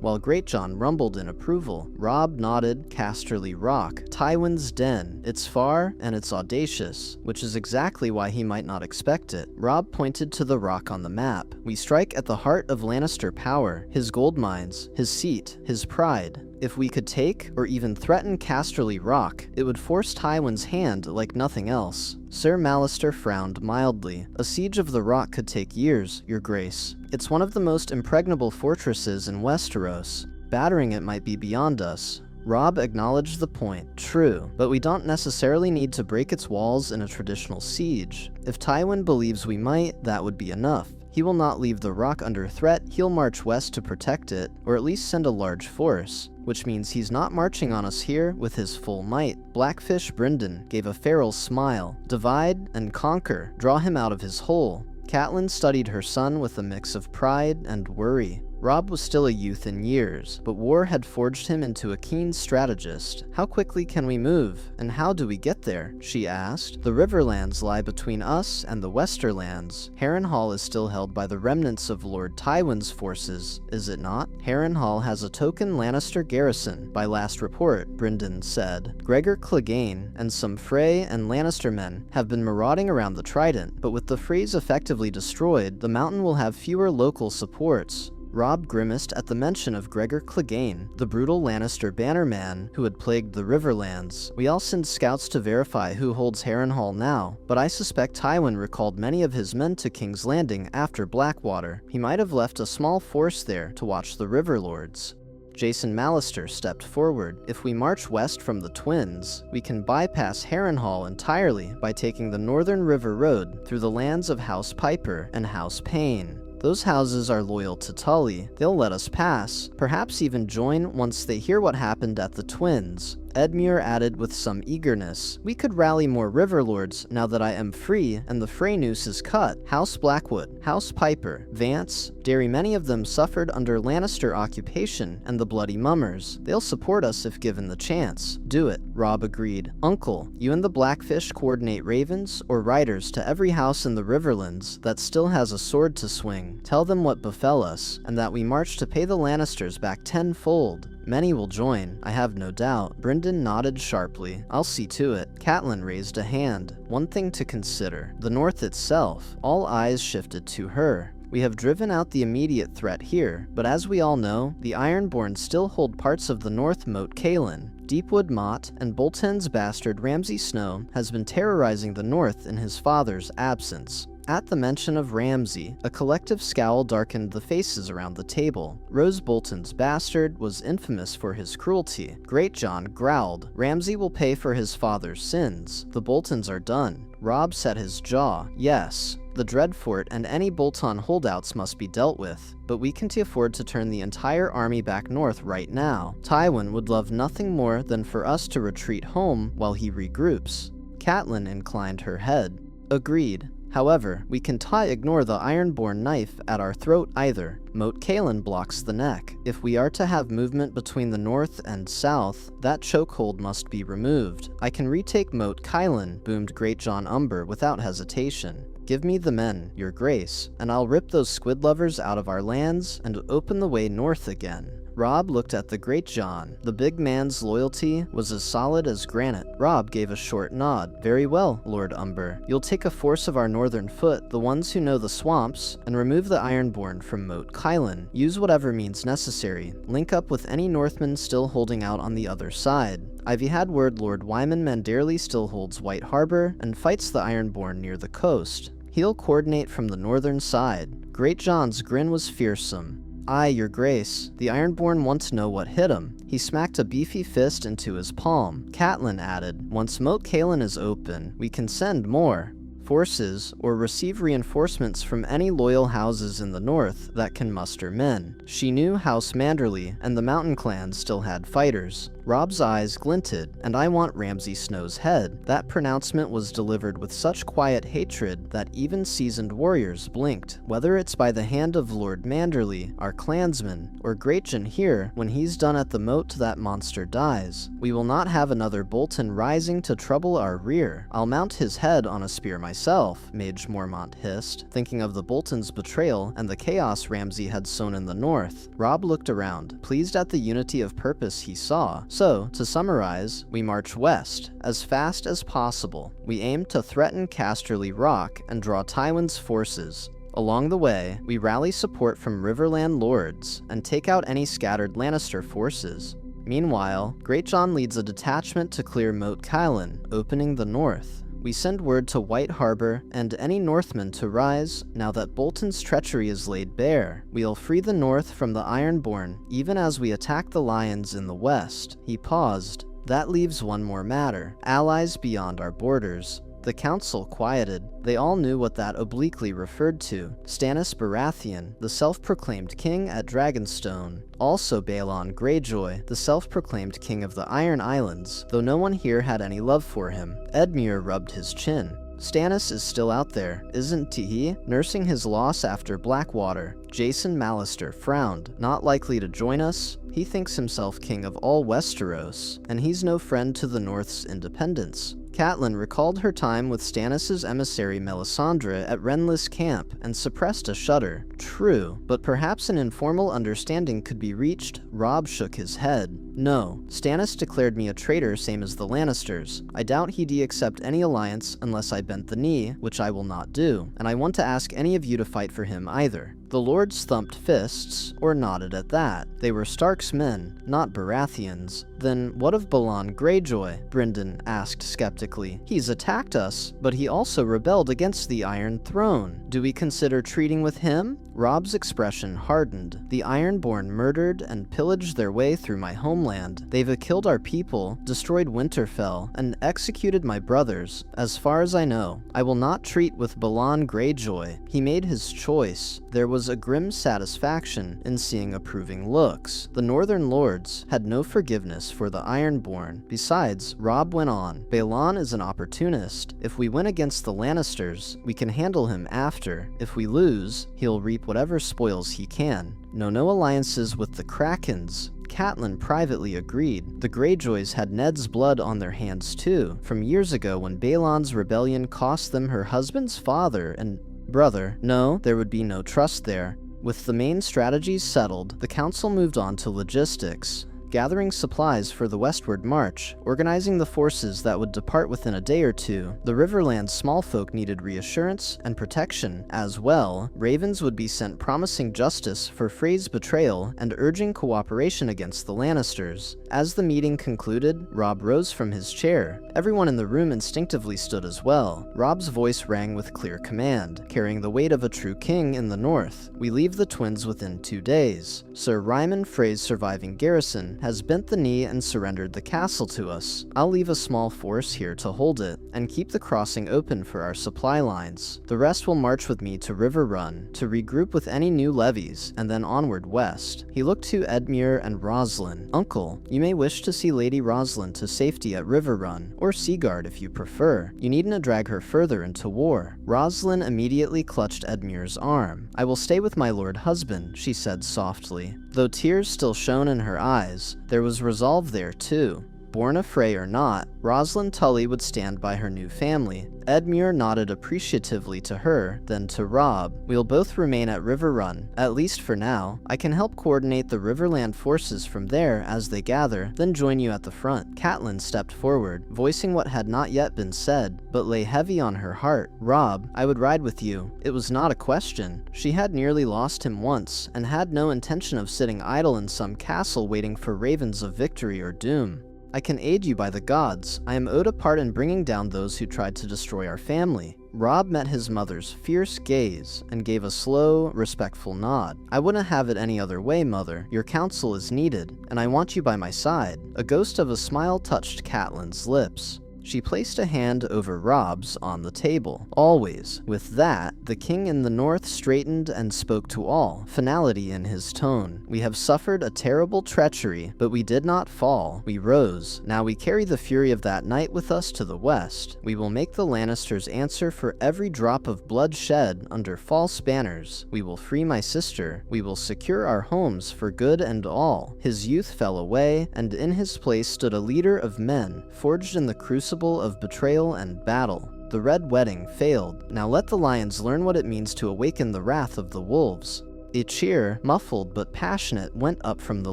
while Greatjon rumbled in approval. Robb nodded. Casterly Rock. Tywin's den. It's far, and it's audacious, which is exactly why he might not expect it. Robb pointed to the rock on the map. We strike at the heart of Lannister power, his gold mines, his seat, his pride. If we could take, or even threaten Casterly Rock, it would force Tywin's hand like nothing else. Sir Mallister frowned mildly. A siege of the rock could take years, your grace. It's one of the most impregnable fortresses in Westeros. Battering it might be beyond us. Robb acknowledged the point. True, but we don't necessarily need to break its walls in a traditional siege. If Tywin believes we might, that would be enough. He will not leave the rock under threat, he'll march west to protect it, or at least send a large force. Which means he's not marching on us here with his full might. Blackfish Bryndon gave a feral smile. Divide and conquer, draw him out of his hole. Catelyn studied her son with a mix of pride and worry. Robb was still a youth in years, but war had forged him into a keen strategist. How quickly can we move, and how do we get there? She asked. The Riverlands lie between us and the Westerlands. Harrenhal is still held by the remnants of Lord Tywin's forces, is it not? Harrenhal has a token Lannister garrison, by last report, Bryndon said. Gregor Clegane and some Frey and Lannister men have been marauding around the Trident, but with the Freys effectively destroyed, the mountain will have fewer local supports. Robb grimaced at the mention of Gregor Clegane, the brutal Lannister bannerman who had plagued the Riverlands. We all send scouts to verify who holds Harrenhal now, but I suspect Tywin recalled many of his men to King's Landing after Blackwater. He might have left a small force there to watch the Riverlords. Jason Mallister stepped forward. If we march west from the Twins, we can bypass Harrenhal entirely by taking the Northern River Road through the lands of House Piper and House Payne. Those houses are loyal to Tully. They'll let us pass, perhaps even join once they hear what happened at the Twins. Edmure added with some eagerness, we could rally more Riverlords now that I am free and the Frey noose is cut. House Blackwood, House Piper, Vance, Derry, many of them suffered under Lannister occupation and the Bloody Mummers. They'll support us if given the chance. Do it, Robb agreed. Uncle, you and the Blackfish coordinate ravens or riders to every house in the Riverlands that still has a sword to swing. Tell them what befell us, and that we march to pay the Lannisters back tenfold. Many will join, I have no doubt. Brynden nodded sharply. I'll see to it. Catelyn raised a hand. One thing to consider. The north itself. All eyes shifted to her. We have driven out the immediate threat here, but as we all know, the Ironborn still hold parts of the north moat Catelyn. Deepwood Mott and Bolton's bastard Ramsay Snow has been terrorizing the north in his father's absence. At the mention of Ramsay, a collective scowl darkened the faces around the table. Rose Bolton's bastard was infamous for his cruelty. Greatjon growled, Ramsay will pay for his father's sins. The Boltons are done. Robb set his jaw. Yes, the Dreadfort and any Bolton holdouts must be dealt with, but we can't afford to turn the entire army back north right now. Tywin would love nothing more than for us to retreat home while he regroups. Catelyn inclined her head. Agreed. However, we can ignore the Ironborn knife at our throat either. Moat Catelyn blocks the neck. If we are to have movement between the north and south, that chokehold must be removed. I can retake Moat Catelyn, boomed Greatjon Umber without hesitation. Give me the men, your grace, and I'll rip those squid lovers out of our lands and open the way north again. Robb looked at the Greatjon. The big man's loyalty was as solid as granite. Robb gave a short nod. Very well, Lord Umber. You'll take a force of our northern foot, the ones who know the swamps, and remove the Ironborn from Moat Catelyn. Use whatever means necessary. Link up with any Northmen still holding out on the other side. I've had word Lord Wyman Manderley still holds White Harbor and fights the Ironborn near the coast. He'll coordinate from the northern side. Greatjon's grin was fearsome. Aye, your grace. The Ironborn want to know what hit him. He smacked a beefy fist into his palm. Catelyn added, once Moat Catelyn is open, we can send more forces or receive reinforcements from any loyal houses in the north that can muster men. She knew House Manderley and the mountain clans still had fighters. Robb's eyes glinted, and I want Ramsay Snow's head. That pronouncement was delivered with such quiet hatred that even seasoned warriors blinked. Whether it's by the hand of Lord Manderley, our clansman, or Greatjon here, when he's done at the moat that monster dies. We will not have another Bolton rising to trouble our rear. I'll mount his head on a spear myself, Mage Mormont hissed, thinking of the Bolton's betrayal and the chaos Ramsay had sown in the north. Robb looked around, pleased at the unity of purpose he saw. So, to summarize, we march west, as fast as possible. We aim to threaten Casterly Rock and draw Tywin's forces. Along the way, we rally support from Riverland lords, and take out any scattered Lannister forces. Meanwhile, Greatjon leads a detachment to clear Moat Catelyn, opening the north. We send word to White Harbor and any Northmen to rise now that Bolton's treachery is laid bare. We'll free the north from the Ironborn, even as we attack the Lions in the west. He paused. That leaves one more matter. Allies beyond our borders. The council quieted. They all knew what that obliquely referred to. Stannis Baratheon, the self-proclaimed king at Dragonstone. Also Balon Greyjoy, the self-proclaimed king of the Iron Islands, though no one here had any love for him. Edmure rubbed his chin. Stannis is still out there, isn't he? Nursing his loss after Blackwater. Jason Mallister frowned. Not likely to join us? He thinks himself king of all Westeros, and he's no friend to the North's independence. Catelyn recalled her time with Stannis' emissary Melisandre at Renly's camp and suppressed a shudder. True, but perhaps an informal understanding could be reached. Robb shook his head. No, Stannis declared me a traitor same as the Lannisters. I doubt he'd accept any alliance unless I bent the knee, which I will not do, and I want to ask any of you to fight for him either. The lords thumped fists, or nodded at that. They were Stark's men, not Baratheons. Then what of Balon Greyjoy? Brynden asked skeptically. He's attacked us, but he also rebelled against the Iron Throne. Do we consider treating with him? Robb's expression hardened. The Ironborn murdered and pillaged their way through my homeland. They've killed our people, destroyed Winterfell, and executed my brothers. As far as I know, I will not treat with Balon Greyjoy. He made his choice. There was a grim satisfaction in seeing approving looks. The Northern Lords had no forgiveness for the Ironborn. Besides, Robb went on, Balon is an opportunist. If we win against the Lannisters, we can handle him after. If we lose, he'll reap whatever spoils he can. No alliances with the Krakens. Catelyn privately agreed. The Greyjoys had Ned's blood on their hands too, from years ago when Balon's rebellion cost them her husband's father and brother. No, there would be no trust there. With the main strategies settled, the council moved on to logistics. gathering supplies for the westward march, organizing the forces that would depart within a day or two. The Riverland's small folk needed reassurance and protection. As well, ravens would be sent promising justice for Frey's betrayal and urging cooperation against the Lannisters. As the meeting concluded, Robb rose from his chair. Everyone in the room instinctively stood as well. Robb's voice rang with clear command, carrying the weight of a true king in the north. We leave the twins within 2 days. Sir Ryman Frey's surviving garrison has bent the knee and surrendered the castle to us. I'll leave a small force here to hold it, and keep the crossing open for our supply lines. The rest will march with me to River Run, to regroup with any new levies, and then onward west. He looked to Edmure and Rosalind. Uncle, you may wish to see Lady Rosalind to safety at River Run, or Seaguard if you prefer. You needn't drag her further into war. Rosalind immediately clutched Edmure's arm. I will stay with my lord husband, she said softly. Though tears still shone in her eyes, there was resolve there too. Born a Frey or not, Rosalind Tully would stand by her new family. Edmure nodded appreciatively to her, then to Robb. We'll both remain at River Run, at least for now. I can help coordinate the Riverland forces from there as they gather, then join you at the front. Catelyn stepped forward, voicing what had not yet been said, but lay heavy on her heart. Robb, I would ride with you. It was not a question. She had nearly lost him once, and had no intention of sitting idle in some castle waiting for ravens of victory or doom. I can aid you by the gods. I am owed a part in bringing down those who tried to destroy our family. Robb met his mother's fierce gaze and gave a slow, respectful nod. I wouldn't have it any other way, mother. Your counsel is needed, and I want you by my side. A ghost of a smile touched Catelyn's lips. She placed a hand over Robb's on the table. Always. With that, the king in the north straightened and spoke to all, finality in his tone. We have suffered a terrible treachery, but we did not fall. We rose. Now we carry the fury of that night with us to the west. We will make the Lannisters answer for every drop of blood shed under false banners. We will free my sister. We will secure our homes for good and all. His youth fell away, and in his place stood a leader of men, forged in the crucible of betrayal and battle. The Red Wedding failed. Now let the lions learn what it means to awaken the wrath of the wolves. A cheer, muffled but passionate, went up from the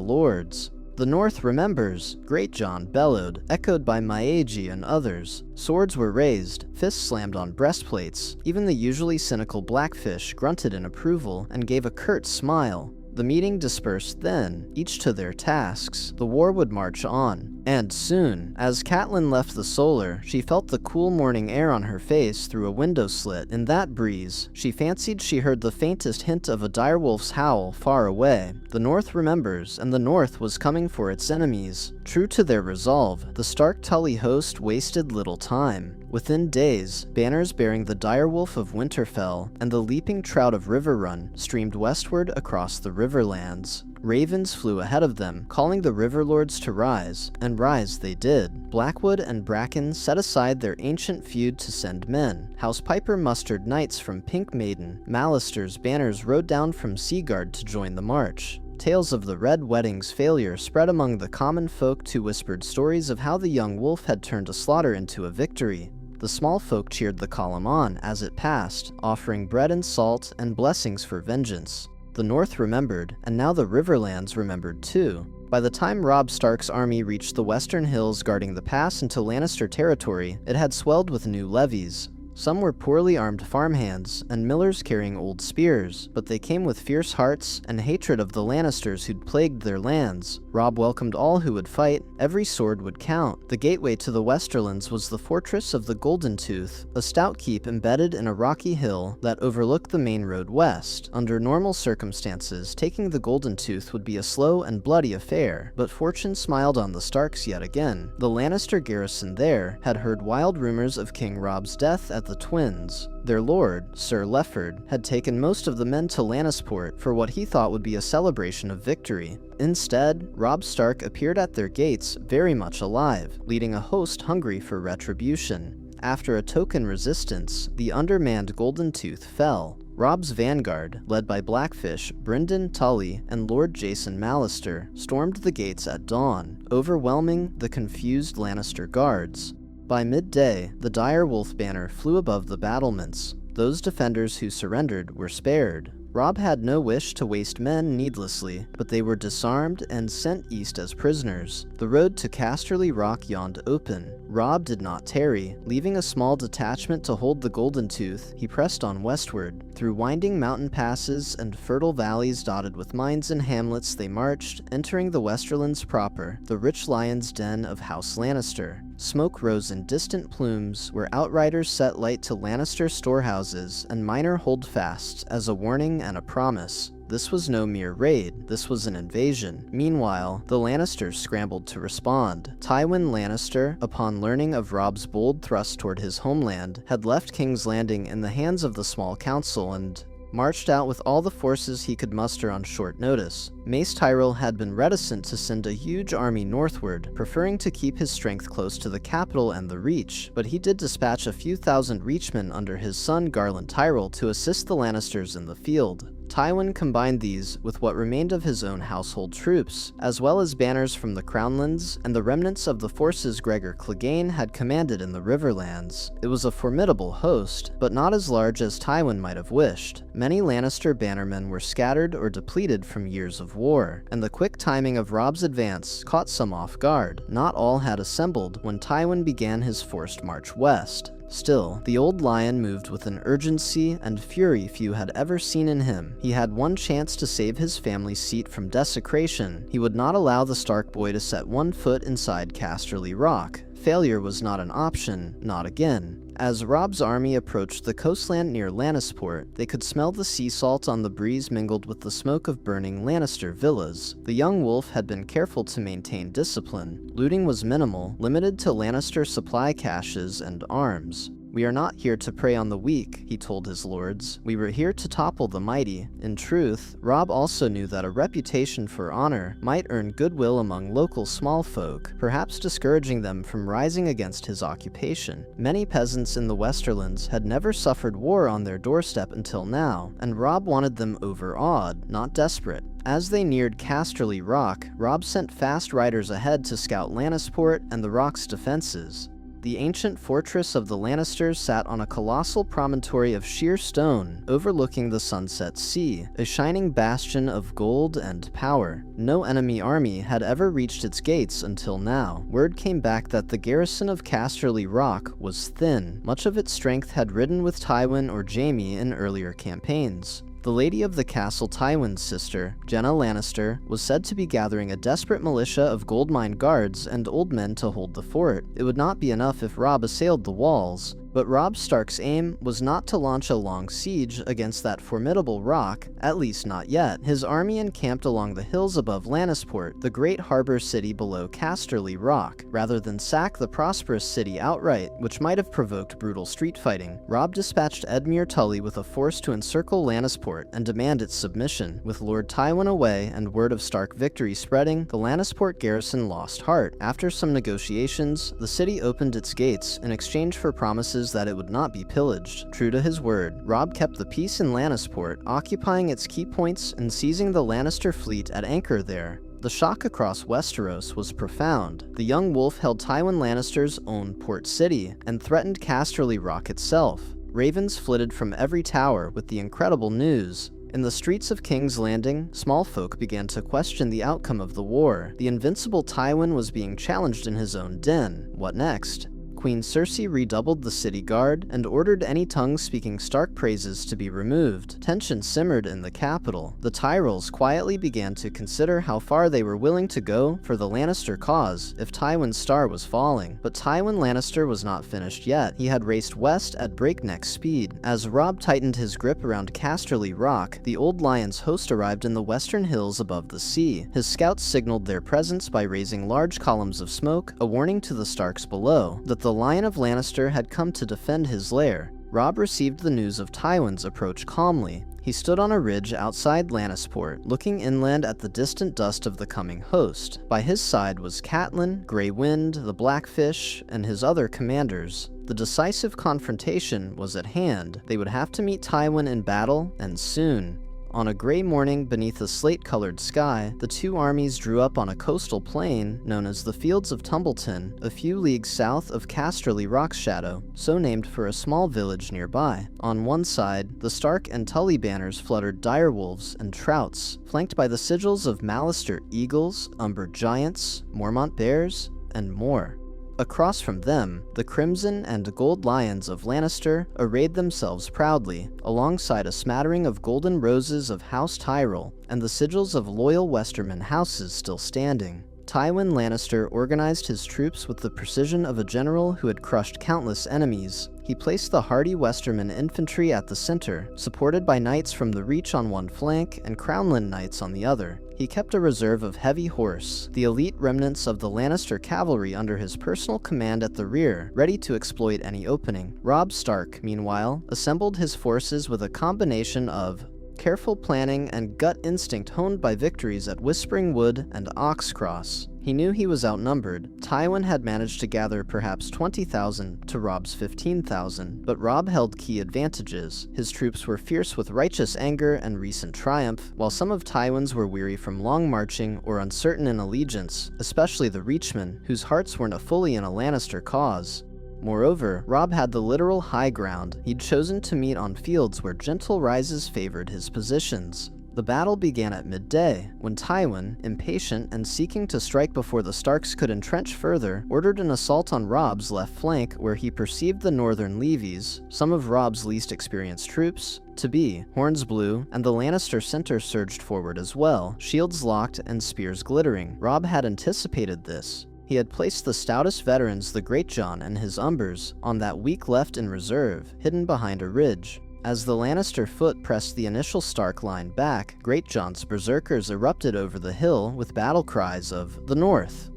lords. The North remembers, Greatjon bellowed, echoed by Maegi and others. Swords were raised, fists slammed on breastplates. Even the usually cynical Blackfish grunted in approval and gave a curt smile. The meeting dispersed then, each to their tasks. The war would march on. And soon, as Catelyn left the solar, she felt the cool morning air on her face through a window slit. In that breeze, she fancied she heard the faintest hint of a direwolf's howl far away. The North remembers, and the North was coming for its enemies. True to their resolve, the Stark Tully host wasted little time. Within days, banners bearing the direwolf of Winterfell and the leaping trout of Riverrun streamed westward across the Riverlands. Ravens flew ahead of them, calling the Riverlords to rise, and rise they did. Blackwood and Bracken set aside their ancient feud to send men. House Piper mustered knights from Pink Maiden. Mallister's banners rode down from Seaguard to join the march. Tales of the Red Wedding's failure spread among the common folk who whispered stories of how the young wolf had turned a slaughter into a victory. The small folk cheered the column on as it passed, offering bread and salt and blessings for vengeance. The North remembered, and now the Riverlands remembered too. By the time Robb Stark's army reached the western hills guarding the pass into Lannister territory, it had swelled with new levies. Some were poorly armed farmhands and millers carrying old spears, but they came with fierce hearts and hatred of the Lannisters who'd plagued their lands. Robb welcomed all who would fight. Every sword would count. The gateway to the Westerlands was the fortress of the Golden Tooth, a stout keep embedded in a rocky hill that overlooked the main road west. Under normal circumstances, taking the Golden Tooth would be a slow and bloody affair, but fortune smiled on the Starks yet again. The Lannister garrison there had heard wild rumors of King Robb's death at the Twins. Their lord, Sir Lefford, had taken most of the men to Lannisport for what he thought would be a celebration of victory. Instead, Robb Stark appeared at their gates very much alive, leading a host hungry for retribution. After a token resistance, the undermanned Golden Tooth fell. Robb's vanguard, led by Blackfish, Brynden Tully, and Lord Jason Mallister, stormed the gates at dawn, overwhelming the confused Lannister guards. By midday, the dire wolf banner flew above the battlements. Those defenders who surrendered were spared. Robb had no wish to waste men needlessly, but they were disarmed and sent east as prisoners. The road to Casterly Rock yawned open. Robb did not tarry. Leaving a small detachment to hold the Golden Tooth, he pressed on westward. Through winding mountain passes and fertile valleys dotted with mines and hamlets they marched, entering the Westerlands proper, the rich lion's den of House Lannister. Smoke rose in distant plumes, where outriders set light to Lannister storehouses and minor holdfasts as a warning and a promise. This was no mere raid, this was an invasion. Meanwhile, the Lannisters scrambled to respond. Tywin Lannister, upon learning of Robb's bold thrust toward his homeland, had left King's Landing in the hands of the small council and marched out with all the forces he could muster on short notice. Mace Tyrell had been reticent to send a huge army northward, preferring to keep his strength close to the capital and the Reach, but he did dispatch a few thousand Reachmen under his son Garland Tyrell to assist the Lannisters in the field. Tywin combined these with what remained of his own household troops, as well as banners from the Crownlands and the remnants of the forces Gregor Clegane had commanded in the Riverlands. It was a formidable host, but not as large as Tywin might have wished. Many Lannister bannermen were scattered or depleted from years of war, and the quick timing of Robb's advance caught some off guard. Not all had assembled when Tywin began his forced march west. Still, the old lion moved with an urgency and fury few had ever seen in him. He had one chance to save his family's seat from desecration. He would not allow the Stark boy to set one foot inside Casterly Rock. Failure was not an option, not again. As Robb's army approached the coastland near Lannisport, they could smell the sea salt on the breeze mingled with the smoke of burning Lannister villas. The young wolf had been careful to maintain discipline. Looting was minimal, limited to Lannister supply caches and arms. "We are not here to prey on the weak," he told his lords. "We were here to topple the mighty." In truth, Robb also knew that a reputation for honor might earn goodwill among local small folk, perhaps discouraging them from rising against his occupation. Many peasants in the Westerlands had never suffered war on their doorstep until now, and Robb wanted them overawed, not desperate. As they neared Casterly Rock, Robb sent fast riders ahead to scout Lannisport and the rock's defenses. The ancient fortress of the Lannisters sat on a colossal promontory of sheer stone, overlooking the sunset sea, a shining bastion of gold and power. No enemy army had ever reached its gates until now. Word came back that the garrison of Casterly Rock was thin. Much of its strength had ridden with Tywin or Jaime in earlier campaigns. The lady of the castle, Tywin's sister, Jenna Lannister, was said to be gathering a desperate militia of gold-mine guards and old men to hold the fort. It would not be enough if Robb assailed the walls, but Robb Stark's aim was not to launch a long siege against that formidable rock, at least not yet. His army encamped along the hills above Lannisport, the great harbor city below Casterly Rock. Rather than sack the prosperous city outright, which might have provoked brutal street fighting, Robb dispatched Edmure Tully with a force to encircle Lannisport and demand its submission. With Lord Tywin away and word of Stark victory spreading, the Lannisport garrison lost heart. After some negotiations, the city opened its gates in exchange for promises that it would not be pillaged. True to his word, Robb kept the peace in Lannisport, occupying its key points and seizing the Lannister fleet at anchor there. The shock across Westeros was profound. The young wolf held Tywin Lannister's own port city and threatened Casterly Rock itself. Ravens flitted from every tower with the incredible news. In the streets of King's Landing, small folk began to question the outcome of the war. The invincible Tywin was being challenged in his own den. What next? Queen Cersei redoubled the city guard and ordered any tongue speaking Stark praises to be removed. Tension simmered in the capital. The Tyrells quietly began to consider how far they were willing to go for the Lannister cause if Tywin's star was falling. But Tywin Lannister was not finished yet. He had raced west at breakneck speed. As Robb tightened his grip around Casterly Rock, the Old Lion's host arrived in the western hills above the sea. His scouts signaled their presence by raising large columns of smoke, a warning to the Starks below that the Lion of Lannister had come to defend his lair. Robb received the news of Tywin's approach calmly. He stood on a ridge outside Lannisport, looking inland at the distant dust of the coming host. By his side was Catelyn, Grey Wind, the Blackfish, and his other commanders. The decisive confrontation was at hand. They would have to meet Tywin in battle, and soon. On a gray morning beneath a slate-colored sky, the two armies drew up on a coastal plain known as the Fields of Tumbleton, a few leagues south of Casterly Rockshadow, so named for a small village nearby. On one side, the Stark and Tully banners fluttered direwolves and trouts, flanked by the sigils of Mallister eagles, Umber giants, Mormont bears, and more. Across from them, the Crimson and Gold Lions of Lannister arrayed themselves proudly, alongside a smattering of golden roses of House Tyrell and the sigils of loyal Westerman houses still standing. Tywin Lannister organized his troops with the precision of a general who had crushed countless enemies. He placed the hardy Westerman infantry at the center, supported by knights from the Reach on one flank and Crownland knights on the other. He kept a reserve of heavy horse, the elite remnants of the Lannister cavalry under his personal command at the rear, ready to exploit any opening. Robb Stark, meanwhile, assembled his forces with a combination of careful planning and gut instinct honed by victories at Whispering Wood and Oxcross. He knew he was outnumbered. Tywin had managed to gather perhaps 20,000 to Robb's 15,000, but Robb held key advantages. His troops were fierce with righteous anger and recent triumph, while some of Tywin's were weary from long marching or uncertain in allegiance, especially the Reachmen, whose hearts weren't fully in a Lannister cause. Moreover, Robb had the literal high ground. He'd chosen to meet on fields where gentle rises favored his positions. The battle began at midday, when Tywin, impatient and seeking to strike before the Starks could entrench further, ordered an assault on Robb's left flank where he perceived the northern levies, some of Robb's least experienced troops, to be. Horns blew, and the Lannister center surged forward as well, shields locked and spears glittering. Robb had anticipated this. He had placed the stoutest veterans, the Greatjon and his Umbers, on that weak left in reserve, hidden behind a ridge. As the Lannister foot pressed the initial Stark line back, Greatjon's berserkers erupted over the hill with battle cries of the North,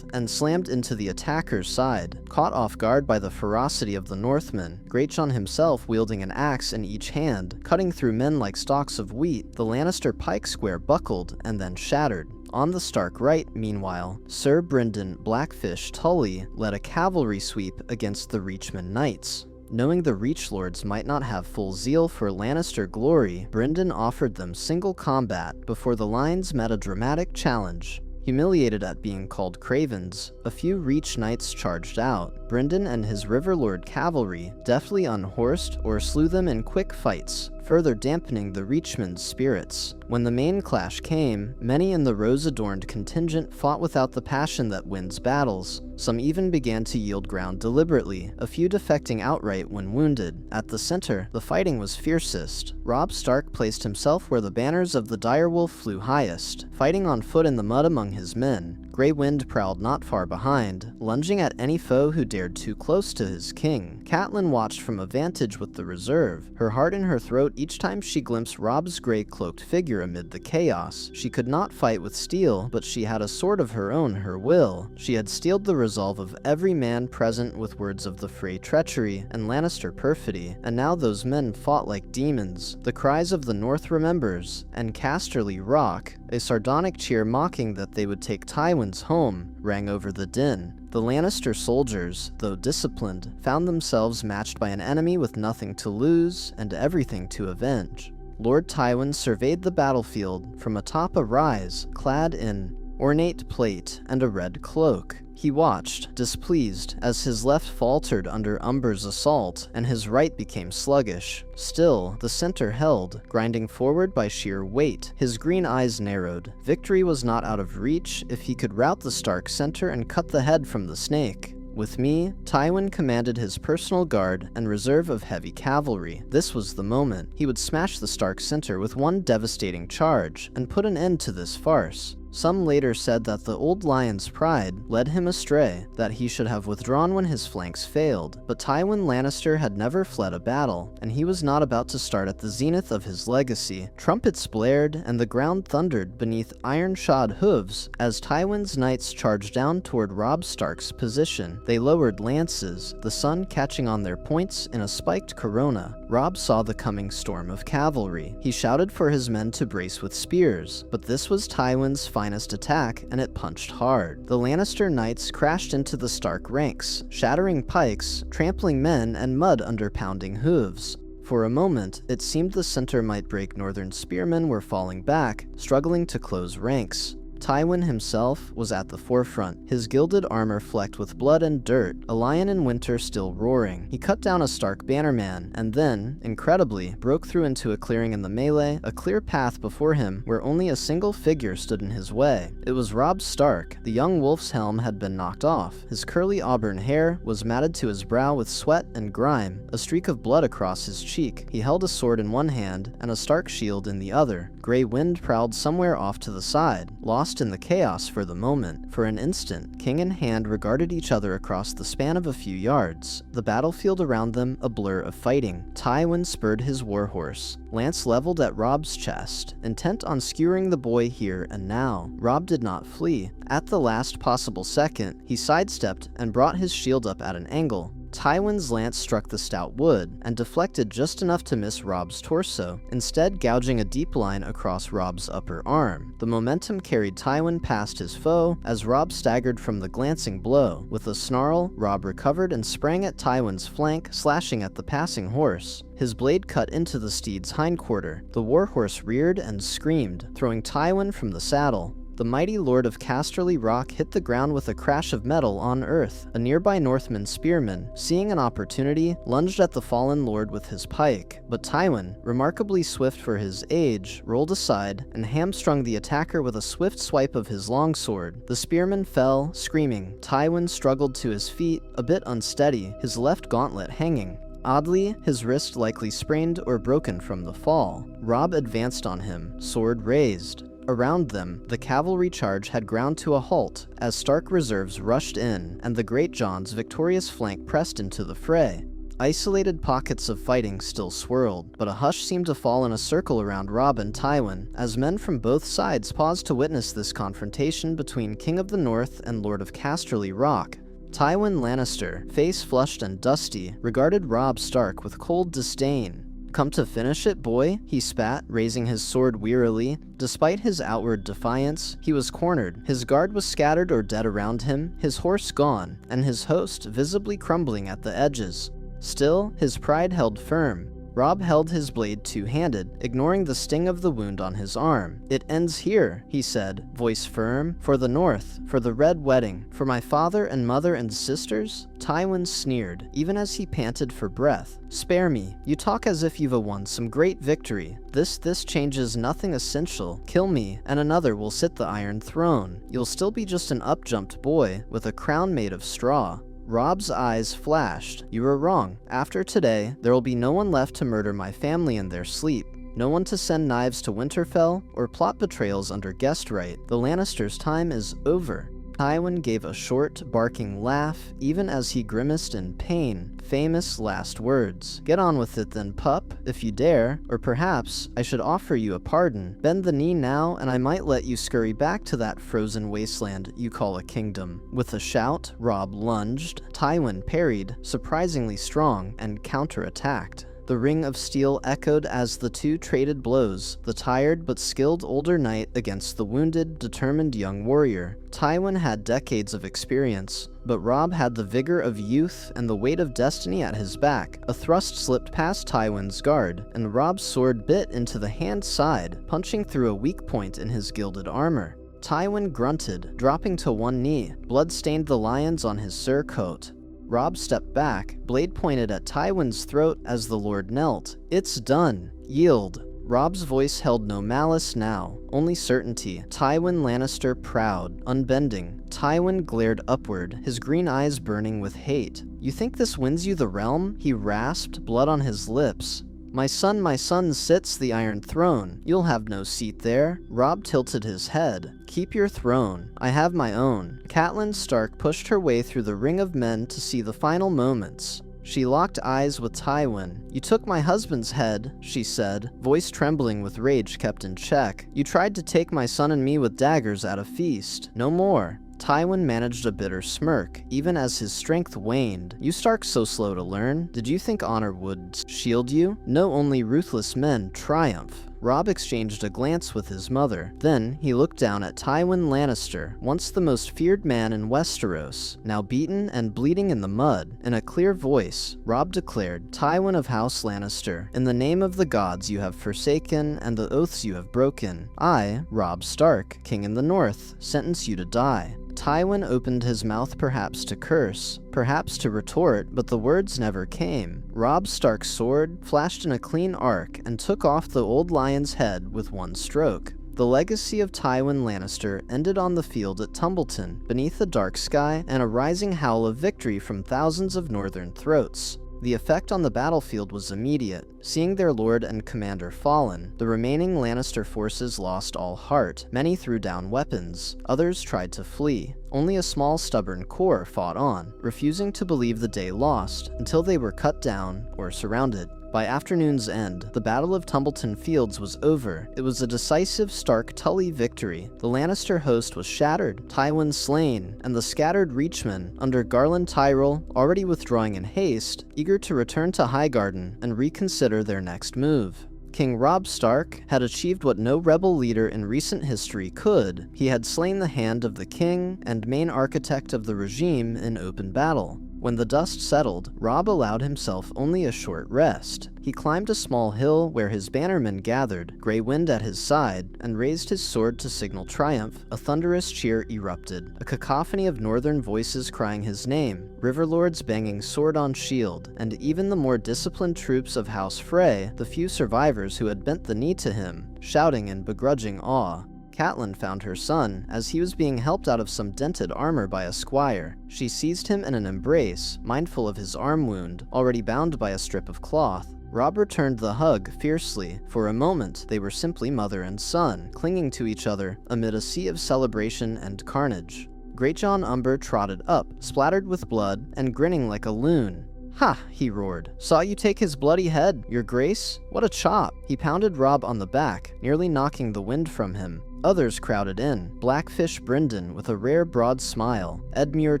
and slammed into the attacker's side. Caught off guard by the ferocity of the Northmen, Greatjon himself wielding an axe in each hand, cutting through men like stalks of wheat, the Lannister pike square buckled and then shattered. On the Stark right, meanwhile, Sir Brynden Blackfish Tully led a cavalry sweep against the Reachman Knights. Knowing the Reach Lords might not have full zeal for Lannister glory, Brynden offered them single combat before the lines met a dramatic challenge. Humiliated at being called cravens, a few Reach Knights charged out. Brynden and his Riverlord cavalry deftly unhorsed or slew them in quick fights, further dampening the Reachmen's spirits. When the main clash came, many in the rose-adorned contingent fought without the passion that wins battles. Some even began to yield ground deliberately, a few defecting outright when wounded. At the center, the fighting was fiercest. Robb Stark placed himself where the banners of the direwolf flew highest, fighting on foot in the mud among his men. Grey Wind prowled not far behind, lunging at any foe who dared too close to his king. Catelyn watched from a vantage with the reserve, her heart in her throat each time she glimpsed Robb's grey-cloaked figure amid the chaos. She could not fight with steel, but she had a sword of her own, her will. She had steeled the resolve of every man present with words of the Frey treachery and Lannister perfidy, and now those men fought like demons. The cries of the North remembers, and Casterly Rock, a sardonic cheer mocking that they would take Tywin's home, rang over the din. The Lannister soldiers, though disciplined, found themselves matched by an enemy with nothing to lose and everything to avenge. Lord Tywin surveyed the battlefield from atop a rise, clad in ornate plate and a red cloak. He watched, displeased, as his left faltered under Umber's assault, and his right became sluggish. Still, the center held, grinding forward by sheer weight. His green eyes narrowed. Victory was not out of reach if he could rout the Stark center and cut the head from the snake. With me, Tywin commanded his personal guard and reserve of heavy cavalry. This was the moment. He would smash the Stark center with one devastating charge, and put an end to this farce. Some later said that the old lion's pride led him astray, that he should have withdrawn when his flanks failed. But Tywin Lannister had never fled a battle, and he was not about to start at the zenith of his legacy. Trumpets blared, and the ground thundered beneath iron-shod hooves as Tywin's knights charged down toward Robb Stark's position. They lowered lances, the sun catching on their points in a spiked corona. Robb saw the coming storm of cavalry. He shouted for his men to brace with spears, but this was Tywin's finest attack, and it punched hard. The Lannister knights crashed into the Stark ranks, shattering pikes, trampling men, and mud under pounding hooves. For a moment, it seemed the center might break. Northern spearmen were falling back, struggling to close ranks. Tywin himself was at the forefront, his gilded armor flecked with blood and dirt, a lion in winter still roaring. He cut down a Stark bannerman, and then, incredibly, broke through into a clearing in the melee, a clear path before him where only a single figure stood in his way. It was Robb Stark. The young wolf's helm had been knocked off. His curly auburn hair was matted to his brow with sweat and grime, a streak of blood across his cheek. He held a sword in one hand and a Stark shield in the other. Grey wind prowled somewhere off to the side, lost in the chaos for the moment. For an instant, king and hand regarded each other across the span of a few yards, the battlefield around them a blur of fighting. Tywin spurred his warhorse, lance leveled at Robb's chest, intent on skewering the boy here and now. Robb did not flee. At the last possible second, he sidestepped and brought his shield up at an angle. Tywin's lance struck the stout wood, and deflected just enough to miss Robb's torso, instead gouging a deep line across Robb's upper arm. The momentum carried Tywin past his foe, as Robb staggered from the glancing blow. With a snarl, Robb recovered and sprang at Tywin's flank, slashing at the passing horse. His blade cut into the steed's hindquarter. The warhorse reared and screamed, throwing Tywin from the saddle. The mighty Lord of Casterly Rock hit the ground with a crash of metal on earth. A nearby Northman spearman, seeing an opportunity, lunged at the fallen lord with his pike, but Tywin, remarkably swift for his age, rolled aside and hamstrung the attacker with a swift swipe of his longsword. The spearman fell, screaming. Tywin struggled to his feet, a bit unsteady, his left gauntlet hanging. Oddly, his wrist likely sprained or broken from the fall. Robb advanced on him, sword raised. Around them, the cavalry charge had ground to a halt as Stark reserves rushed in, and the Greatjon's victorious flank pressed into the fray. Isolated pockets of fighting still swirled, but a hush seemed to fall in a circle around Robb and Tywin, as men from both sides paused to witness this confrontation between King of the North and Lord of Casterly Rock. Tywin Lannister, face flushed and dusty, regarded Robb Stark with cold disdain. "Come to finish it, boy?" he spat, raising his sword wearily. Despite his outward defiance, he was cornered. His guard was scattered or dead around him, his horse gone, and his host visibly crumbling at the edges. Still, his pride held firm. Robb held his blade two-handed, ignoring the sting of the wound on his arm. "It ends here," he said, voice firm. "For the North, for the Red Wedding, for my father and mother and sisters?" Tywin sneered, even as he panted for breath. "Spare me. You talk as if you've won some great victory. This changes nothing essential. Kill me, and another will sit the Iron Throne. You'll still be just an up-jumped boy, with a crown made of straw." Robb's eyes flashed. "You were wrong. After today, there will be no one left to murder my family in their sleep. No one to send knives to Winterfell or plot betrayals under guest right. The Lannisters' time is over." Tywin gave a short, barking laugh, even as he grimaced in pain. Famous last words. "Get on with it then, pup, if you dare. Or perhaps I should offer you a pardon. Bend the knee now, and I might let you scurry back to that frozen wasteland you call a kingdom." With a shout, Robb lunged. Tywin parried, surprisingly strong, and counterattacked. The ring of steel echoed as the two traded blows, the tired but skilled older knight against the wounded, determined young warrior. Tywin had decades of experience, but Robb had the vigor of youth and the weight of destiny at his back. A thrust slipped past Tywin's guard, and Robb's sword bit into the hand's side, punching through a weak point in his gilded armor. Tywin grunted, dropping to one knee. Blood stained the lions on his surcoat. Robb stepped back, blade pointed at Tywin's throat as the Lord knelt. "It's done. Yield." Robb's voice held no malice now, only certainty. Tywin Lannister proud, unbending. Tywin glared upward, his green eyes burning with hate. "You think this wins you the realm?" he rasped, blood on his lips. My son sits the Iron Throne. You'll have no seat there." Robb tilted his head. "Keep your throne. I have my own." Catelyn Stark pushed her way through the ring of men to see the final moments. She locked eyes with Tywin. "You took my husband's head," she said, voice trembling with rage kept in check. "You tried to take my son and me with daggers at a feast. No more." Tywin managed a bitter smirk, even as his strength waned. "You Stark so slow to learn. Did you think honor would shield you? No, only ruthless men triumph." Robb exchanged a glance with his mother. Then he looked down at Tywin Lannister, once the most feared man in Westeros, now beaten and bleeding in the mud. In a clear voice, Robb declared, "Tywin of House Lannister, in the name of the gods you have forsaken and the oaths you have broken, I, Robb Stark, King in the North, sentence you to die." Tywin opened his mouth, perhaps to curse, perhaps to retort, but the words never came. Robb Stark's sword flashed in a clean arc and took off the old lion's head with one stroke. The legacy of Tywin Lannister ended on the field at Tumbleton, beneath a dark sky and a rising howl of victory from thousands of northern throats. The effect on the battlefield was immediate. Seeing their lord and commander fallen, the remaining Lannister forces lost all heart. Many threw down weapons. Others tried to flee. Only a small, stubborn core fought on, refusing to believe the day lost until they were cut down or surrounded. By afternoon's end, the Battle of Tumbleton Fields was over. It was a decisive Stark-Tully victory. The Lannister host was shattered, Tywin slain, and the scattered Reachmen, under Garland Tyrell, already withdrawing in haste, eager to return to Highgarden and reconsider their next move. King Robb Stark had achieved what no rebel leader in recent history could. He had slain the hand of the king and main architect of the regime in open battle. When the dust settled, Robb allowed himself only a short rest. He climbed a small hill where his bannermen gathered, Grey Wind at his side, and raised his sword to signal triumph. A thunderous cheer erupted, a cacophony of northern voices crying his name, riverlords banging sword on shield, and even the more disciplined troops of House Frey, the few survivors who had bent the knee to him, shouting in begrudging awe. Catelyn found her son as he was being helped out of some dented armor by a squire. She seized him in an embrace, mindful of his arm wound, already bound by a strip of cloth. Robb returned the hug fiercely. For a moment, they were simply mother and son, clinging to each other amid a sea of celebration and carnage. Greatjon Umber trotted up, splattered with blood, and grinning like a loon. "Ha!" he roared. "Saw you take his bloody head, your grace? What a chop!" He pounded Robb on the back, nearly knocking the wind from him. Others crowded in. Blackfish Brynden with a rare broad smile, Edmure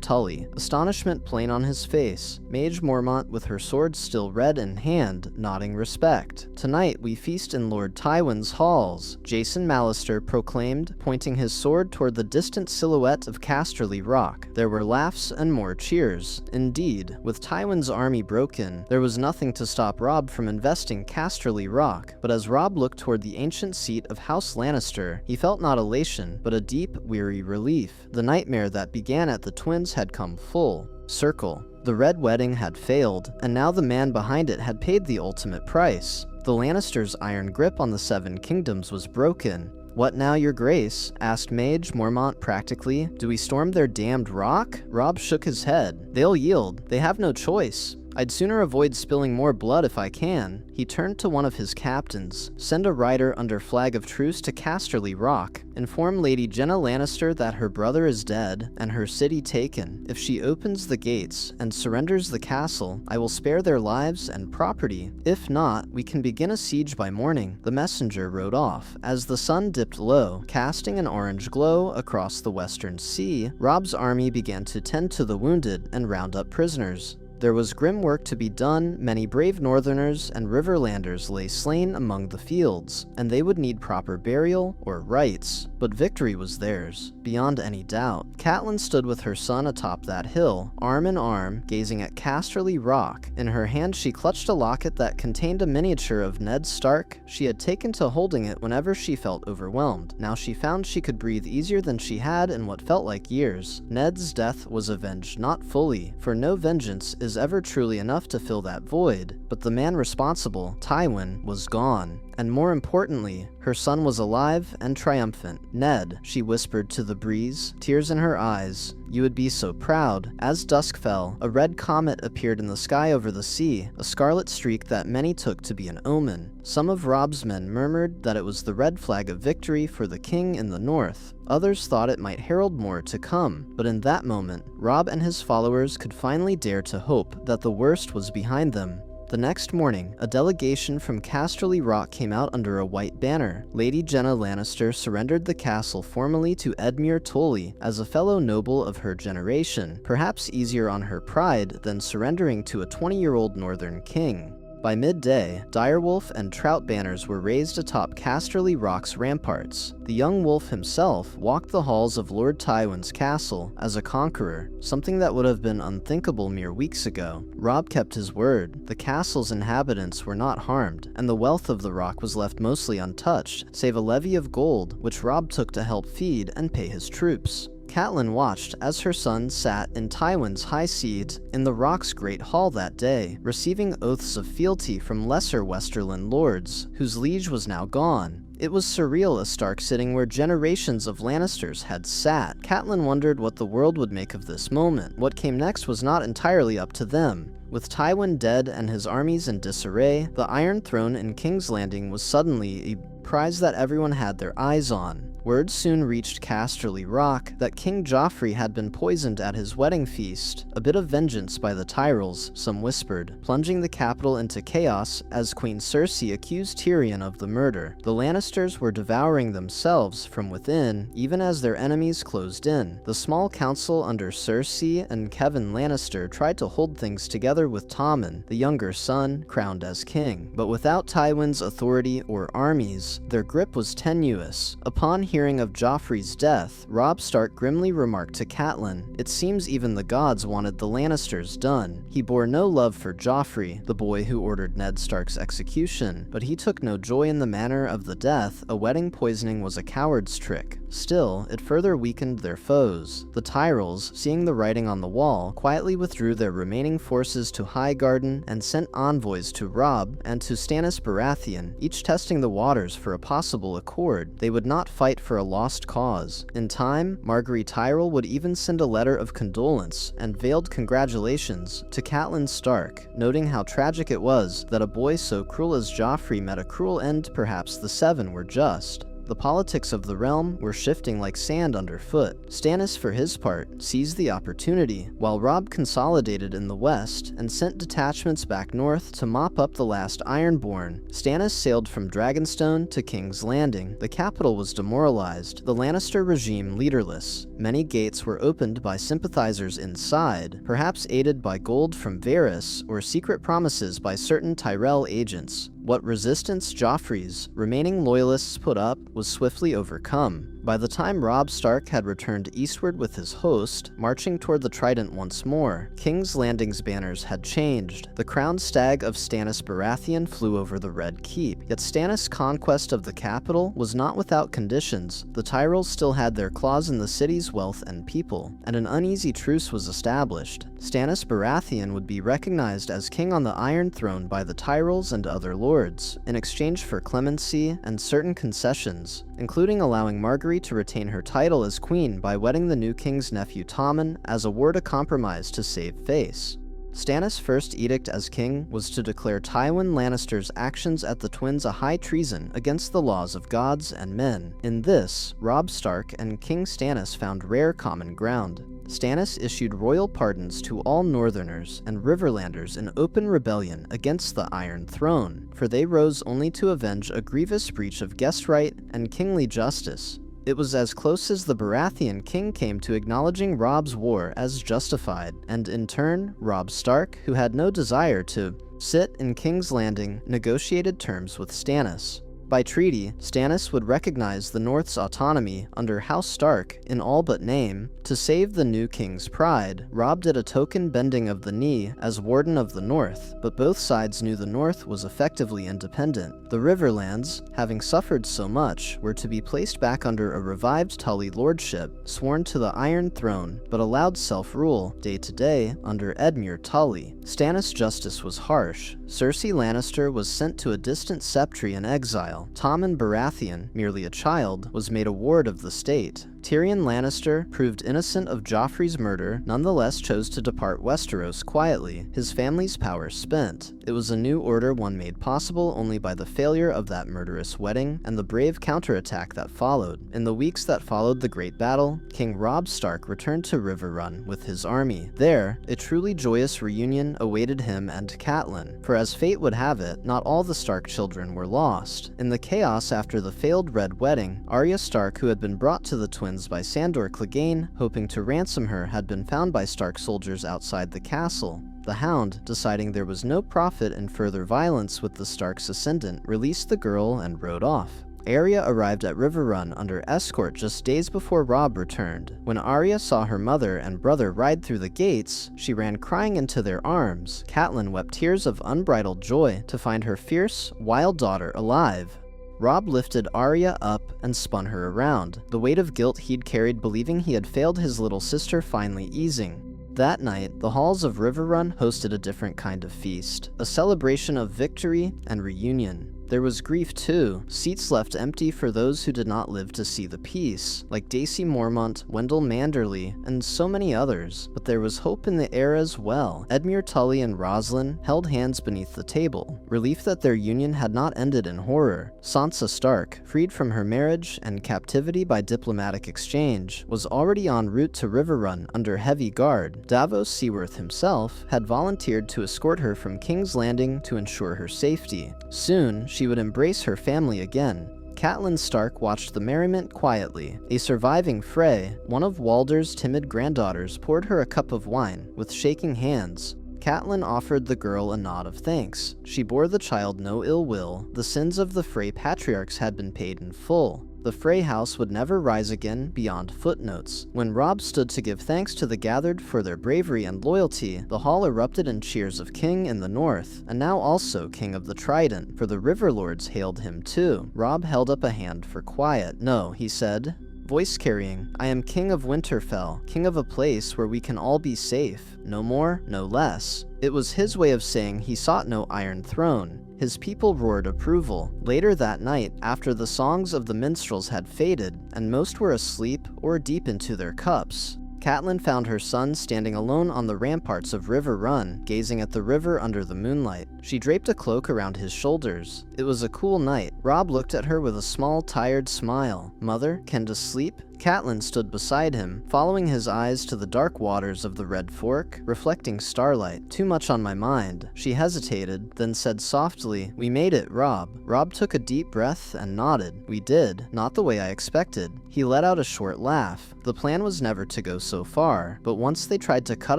Tully, astonishment plain on his face, Mage Mormont with her sword still red in hand, nodding respect. "Tonight we feast in Lord Tywin's halls," Jason Mallister proclaimed, pointing his sword toward the distant silhouette of Casterly Rock. There were laughs and more cheers. Indeed, with Tywin's army broken, there was nothing to stop Robb from investing Casterly Rock, but as Robb looked toward the ancient seat of House Lannister, he felt not elation, but a deep, weary relief. The nightmare that began at the twins had come full circle. The Red Wedding had failed, and now the man behind it had paid the ultimate price. The Lannisters' iron grip on the Seven Kingdoms was broken. "What now, your grace?" asked Mage Mormont practically. "Do we storm their damned rock?" Robb shook his head. "They'll yield. They have no choice. I'd sooner avoid spilling more blood if I can." He turned to one of his captains. "Send a rider under flag of truce to Casterly Rock. Inform Lady Jenna Lannister that her brother is dead and her city taken. If she opens the gates and surrenders the castle, I will spare their lives and property. If not, we can begin a siege by morning." The messenger rode off. As the sun dipped low, casting an orange glow across the western sea, Robb's army began to tend to the wounded and round up prisoners. There was grim work to be done. Many brave northerners and riverlanders lay slain among the fields, and they would need proper burial or rites. But victory was theirs, beyond any doubt. Catelyn stood with her son atop that hill, arm in arm, gazing at Casterly Rock. In her hand she clutched a locket that contained a miniature of Ned Stark. She had taken to holding it whenever she felt overwhelmed. Now she found she could breathe easier than she had in what felt like years. Ned's death was avenged not fully, for no vengeance is ever truly enough to fill that void, but the man responsible, Tywin, was gone. And more importantly, her son was alive and triumphant. "Ned," she whispered to the breeze, tears in her eyes, "you would be so proud." As dusk fell, a red comet appeared in the sky over the sea, a scarlet streak that many took to be an omen. Some of Robb's men murmured that it was the red flag of victory for the king in the north. Others thought it might herald more to come, but in that moment, Robb and his followers could finally dare to hope that the worst was behind them. The next morning, a delegation from Casterly Rock came out under a white banner. Lady Jenna Lannister surrendered the castle formally to Edmure Tully as a fellow noble of her generation, perhaps easier on her pride than surrendering to a 20-year-old northern king. By midday, direwolf and trout banners were raised atop Casterly Rock's ramparts. The young wolf himself walked the halls of Lord Tywin's castle as a conqueror, something that would have been unthinkable mere weeks ago. Robb kept his word. The castle's inhabitants were not harmed, and the wealth of the rock was left mostly untouched, save a levy of gold, which Robb took to help feed and pay his troops. Catelyn watched as her son sat in Tywin's high seat in the Rock's great hall that day, receiving oaths of fealty from lesser Westerland lords, whose liege was now gone. It was surreal, a Stark sitting where generations of Lannisters had sat. Catelyn wondered what the world would make of this moment. What came next was not entirely up to them. With Tywin dead and his armies in disarray, the Iron Throne in King's Landing was suddenly a prize that everyone had their eyes on. Word soon reached Casterly Rock that King Joffrey had been poisoned at his wedding feast, a bit of vengeance by the Tyrells, some whispered, plunging the capital into chaos as Queen Cersei accused Tyrion of the murder. The Lannisters were devouring themselves from within, even as their enemies closed in. The small council under Cersei and Kevan Lannister tried to hold things together with Tommen, the younger son, crowned as king. But without Tywin's authority or armies, their grip was tenuous. Upon hearing of Joffrey's death, Robb Stark grimly remarked to Catelyn, "It seems even the gods wanted the Lannisters done." He bore no love for Joffrey, the boy who ordered Ned Stark's execution, but he took no joy in the manner of the death. A wedding poisoning was a coward's trick. Still, it further weakened their foes. The Tyrells, seeing the writing on the wall, quietly withdrew their remaining forces to Highgarden and sent envoys to Robb and to Stannis Baratheon, each testing the waters for a possible accord. They would not fight for a lost cause. In time, Margaery Tyrell would even send a letter of condolence and veiled congratulations to Catelyn Stark, noting how tragic it was that a boy so cruel as Joffrey met a cruel end. Perhaps the Seven were just. The politics of the realm were shifting like sand underfoot. Stannis, for his part, seized the opportunity, while Robb consolidated in the west and sent detachments back north to mop up the last Ironborn. Stannis sailed from Dragonstone to King's Landing. The capital was demoralized, the Lannister regime leaderless. Many gates were opened by sympathizers inside, perhaps aided by gold from Varys or secret promises by certain Tyrell agents. What resistance Joffrey's remaining loyalists put up was swiftly overcome. By the time Robb Stark had returned eastward with his host, marching toward the Trident once more, King's Landing's banners had changed. The crowned stag of Stannis Baratheon flew over the Red Keep, yet Stannis' conquest of the capital was not without conditions. The Tyrells still had their claws in the city's wealth and people, and an uneasy truce was established. Stannis Baratheon would be recognized as king on the Iron Throne by the Tyrells and other lords, in exchange for clemency and certain concessions, including allowing Margaery to retain her title as queen by wedding the new king's nephew Tommen as a war to compromise to save face. Stannis' first edict as king was to declare Tywin Lannister's actions at the twins a high treason against the laws of gods and men. In this, Robb Stark and King Stannis found rare common ground. Stannis issued royal pardons to all Northerners and Riverlanders in open rebellion against the Iron Throne, for they rose only to avenge a grievous breach of guest right and kingly justice. It was as close as the Baratheon king came to acknowledging Robb's war as justified, and in turn, Robb Stark, who had no desire to sit in King's Landing, negotiated terms with Stannis. By treaty, Stannis would recognize the North's autonomy under House Stark in all but name. To save the new king's pride, Robb did a token bending of the knee as Warden of the North, but both sides knew the North was effectively independent. The Riverlands, having suffered so much, were to be placed back under a revived Tully lordship, sworn to the Iron Throne, but allowed self-rule, day to day, under Edmure Tully. Stannis' justice was harsh. Cersei Lannister was sent to a distant septry in exile. Tommen Baratheon, merely a child, was made a ward of the state. Tyrion Lannister, proved innocent of Joffrey's murder, nonetheless chose to depart Westeros quietly, his family's power spent. It was a new order, one made possible only by the failure of that murderous wedding and the brave counterattack that followed. In the weeks that followed the great battle, King Robb Stark returned to Riverrun with his army. There, a truly joyous reunion awaited him and Catelyn, for as fate would have it, not all the Stark children were lost. In the chaos after the failed Red Wedding, Arya Stark, who had been brought to the twins by Sandor Clegane, hoping to ransom her, had been found by Stark soldiers outside the castle. The Hound, deciding there was no profit in further violence with the Stark's ascendant, released the girl and rode off. Arya arrived at Riverrun under escort just days before Robb returned. When Arya saw her mother and brother ride through the gates, she ran crying into their arms. Catelyn wept tears of unbridled joy to find her fierce, wild daughter alive. Robb lifted Arya up and spun her around, the weight of guilt he'd carried believing he had failed his little sister finally easing. That night, the halls of Riverrun hosted a different kind of feast, a celebration of victory and reunion. There was grief too, seats left empty for those who did not live to see the peace, like Dacy Mormont, Wendell Manderly, and so many others. But there was hope in the air as well. Edmure Tully and Rosalind held hands beneath the table, relief that their union had not ended in horror. Sansa Stark, freed from her marriage and captivity by diplomatic exchange, was already en route to Riverrun under heavy guard. Davos Seaworth himself had volunteered to escort her from King's Landing to ensure her safety. Soon, she would embrace her family again. Catelyn Stark watched the merriment quietly. A surviving Frey, one of Walder's timid granddaughters, poured her a cup of wine, with shaking hands. Catelyn offered the girl a nod of thanks. She bore the child no ill will. The sins of the Frey patriarchs had been paid in full. The Frey house would never rise again beyond footnotes. When Robb stood to give thanks to the gathered for their bravery and loyalty, the hall erupted in cheers of King in the north, and now also King of the Trident, for the Riverlords hailed him too. Robb held up a hand for quiet. "No," he said, voice carrying, "I am King of Winterfell, king of a place where we can all be safe. No more, no less." It was his way of saying he sought no Iron Throne. His people roared approval. Later that night, after the songs of the minstrels had faded, and most were asleep or deep into their cups, Catelyn found her son standing alone on the ramparts of Riverrun, gazing at the river under the moonlight. She draped a cloak around his shoulders. It was a cool night. Robb looked at her with a small, tired smile. "Mother, can to sleep?" Catelyn stood beside him, following his eyes to the dark waters of the Red Fork, reflecting starlight. "Too much on my mind." She hesitated, then said softly, "We made it, Robb." Robb took a deep breath and nodded. "We did. Not the way I expected." He let out a short laugh. "The plan was never to go so far, but once they tried to cut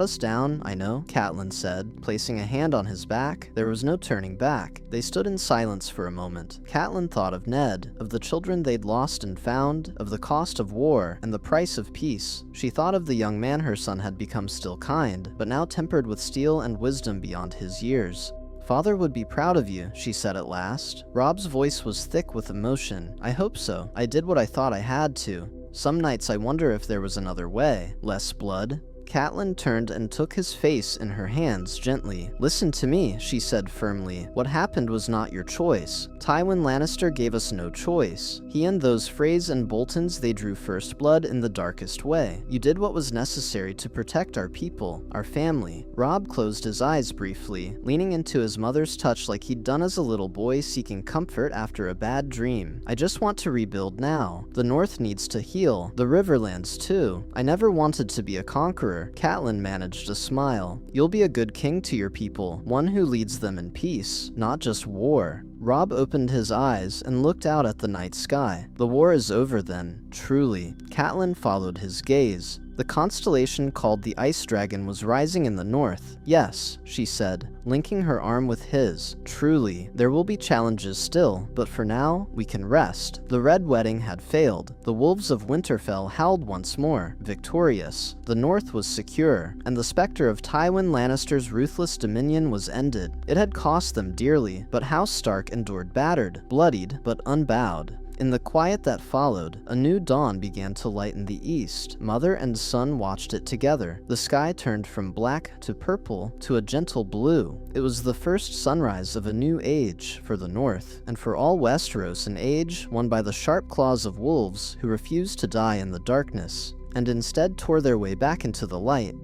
us down, I know," Catelyn said, placing a hand on his back. There was no turning back. They stood in silence for a moment. Catelyn thought of Ned, of the children they'd lost and found, of the cost of war, and the price of peace. She thought of the young man her son had become still kind, but now tempered with steel and wisdom beyond his years. "Father would be proud of you," she said at last. Robb's voice was thick with emotion. "I hope so. I did what I thought I had to. Some nights I wonder if there was another way. Less blood." Catelyn turned and took his face in her hands gently. "Listen to me," she said firmly. "What happened was not your choice. Tywin Lannister gave us no choice. He and those Freys and Boltons, they drew first blood in the darkest way. You did what was necessary to protect our people, our family." Robb closed his eyes briefly, leaning into his mother's touch like he'd done as a little boy seeking comfort after a bad dream. "I just want to rebuild now. The North needs to heal. The Riverlands too. I never wanted to be a conqueror." Catelyn managed a smile. "You'll be a good king to your people, one who leads them in peace, not just war." Robb opened his eyes and looked out at the night sky. "The war is over then, truly." Catelyn followed his gaze. The constellation called the Ice Dragon was rising in the north. "Yes," she said, linking her arm with his. "Truly, there will be challenges still, but for now, we can rest." The Red Wedding had failed. The wolves of Winterfell howled once more, victorious. The north was secure, and the specter of Tywin Lannister's ruthless dominion was ended. It had cost them dearly, but House Stark endured battered, bloodied, but unbowed. In the quiet that followed, a new dawn began to lighten the east. Mother and son watched it together. The sky turned from black to purple to a gentle blue. It was the first sunrise of a new age for the north, and for all Westeros an age won by the sharp claws of wolves who refused to die in the darkness, and instead tore their way back into the light.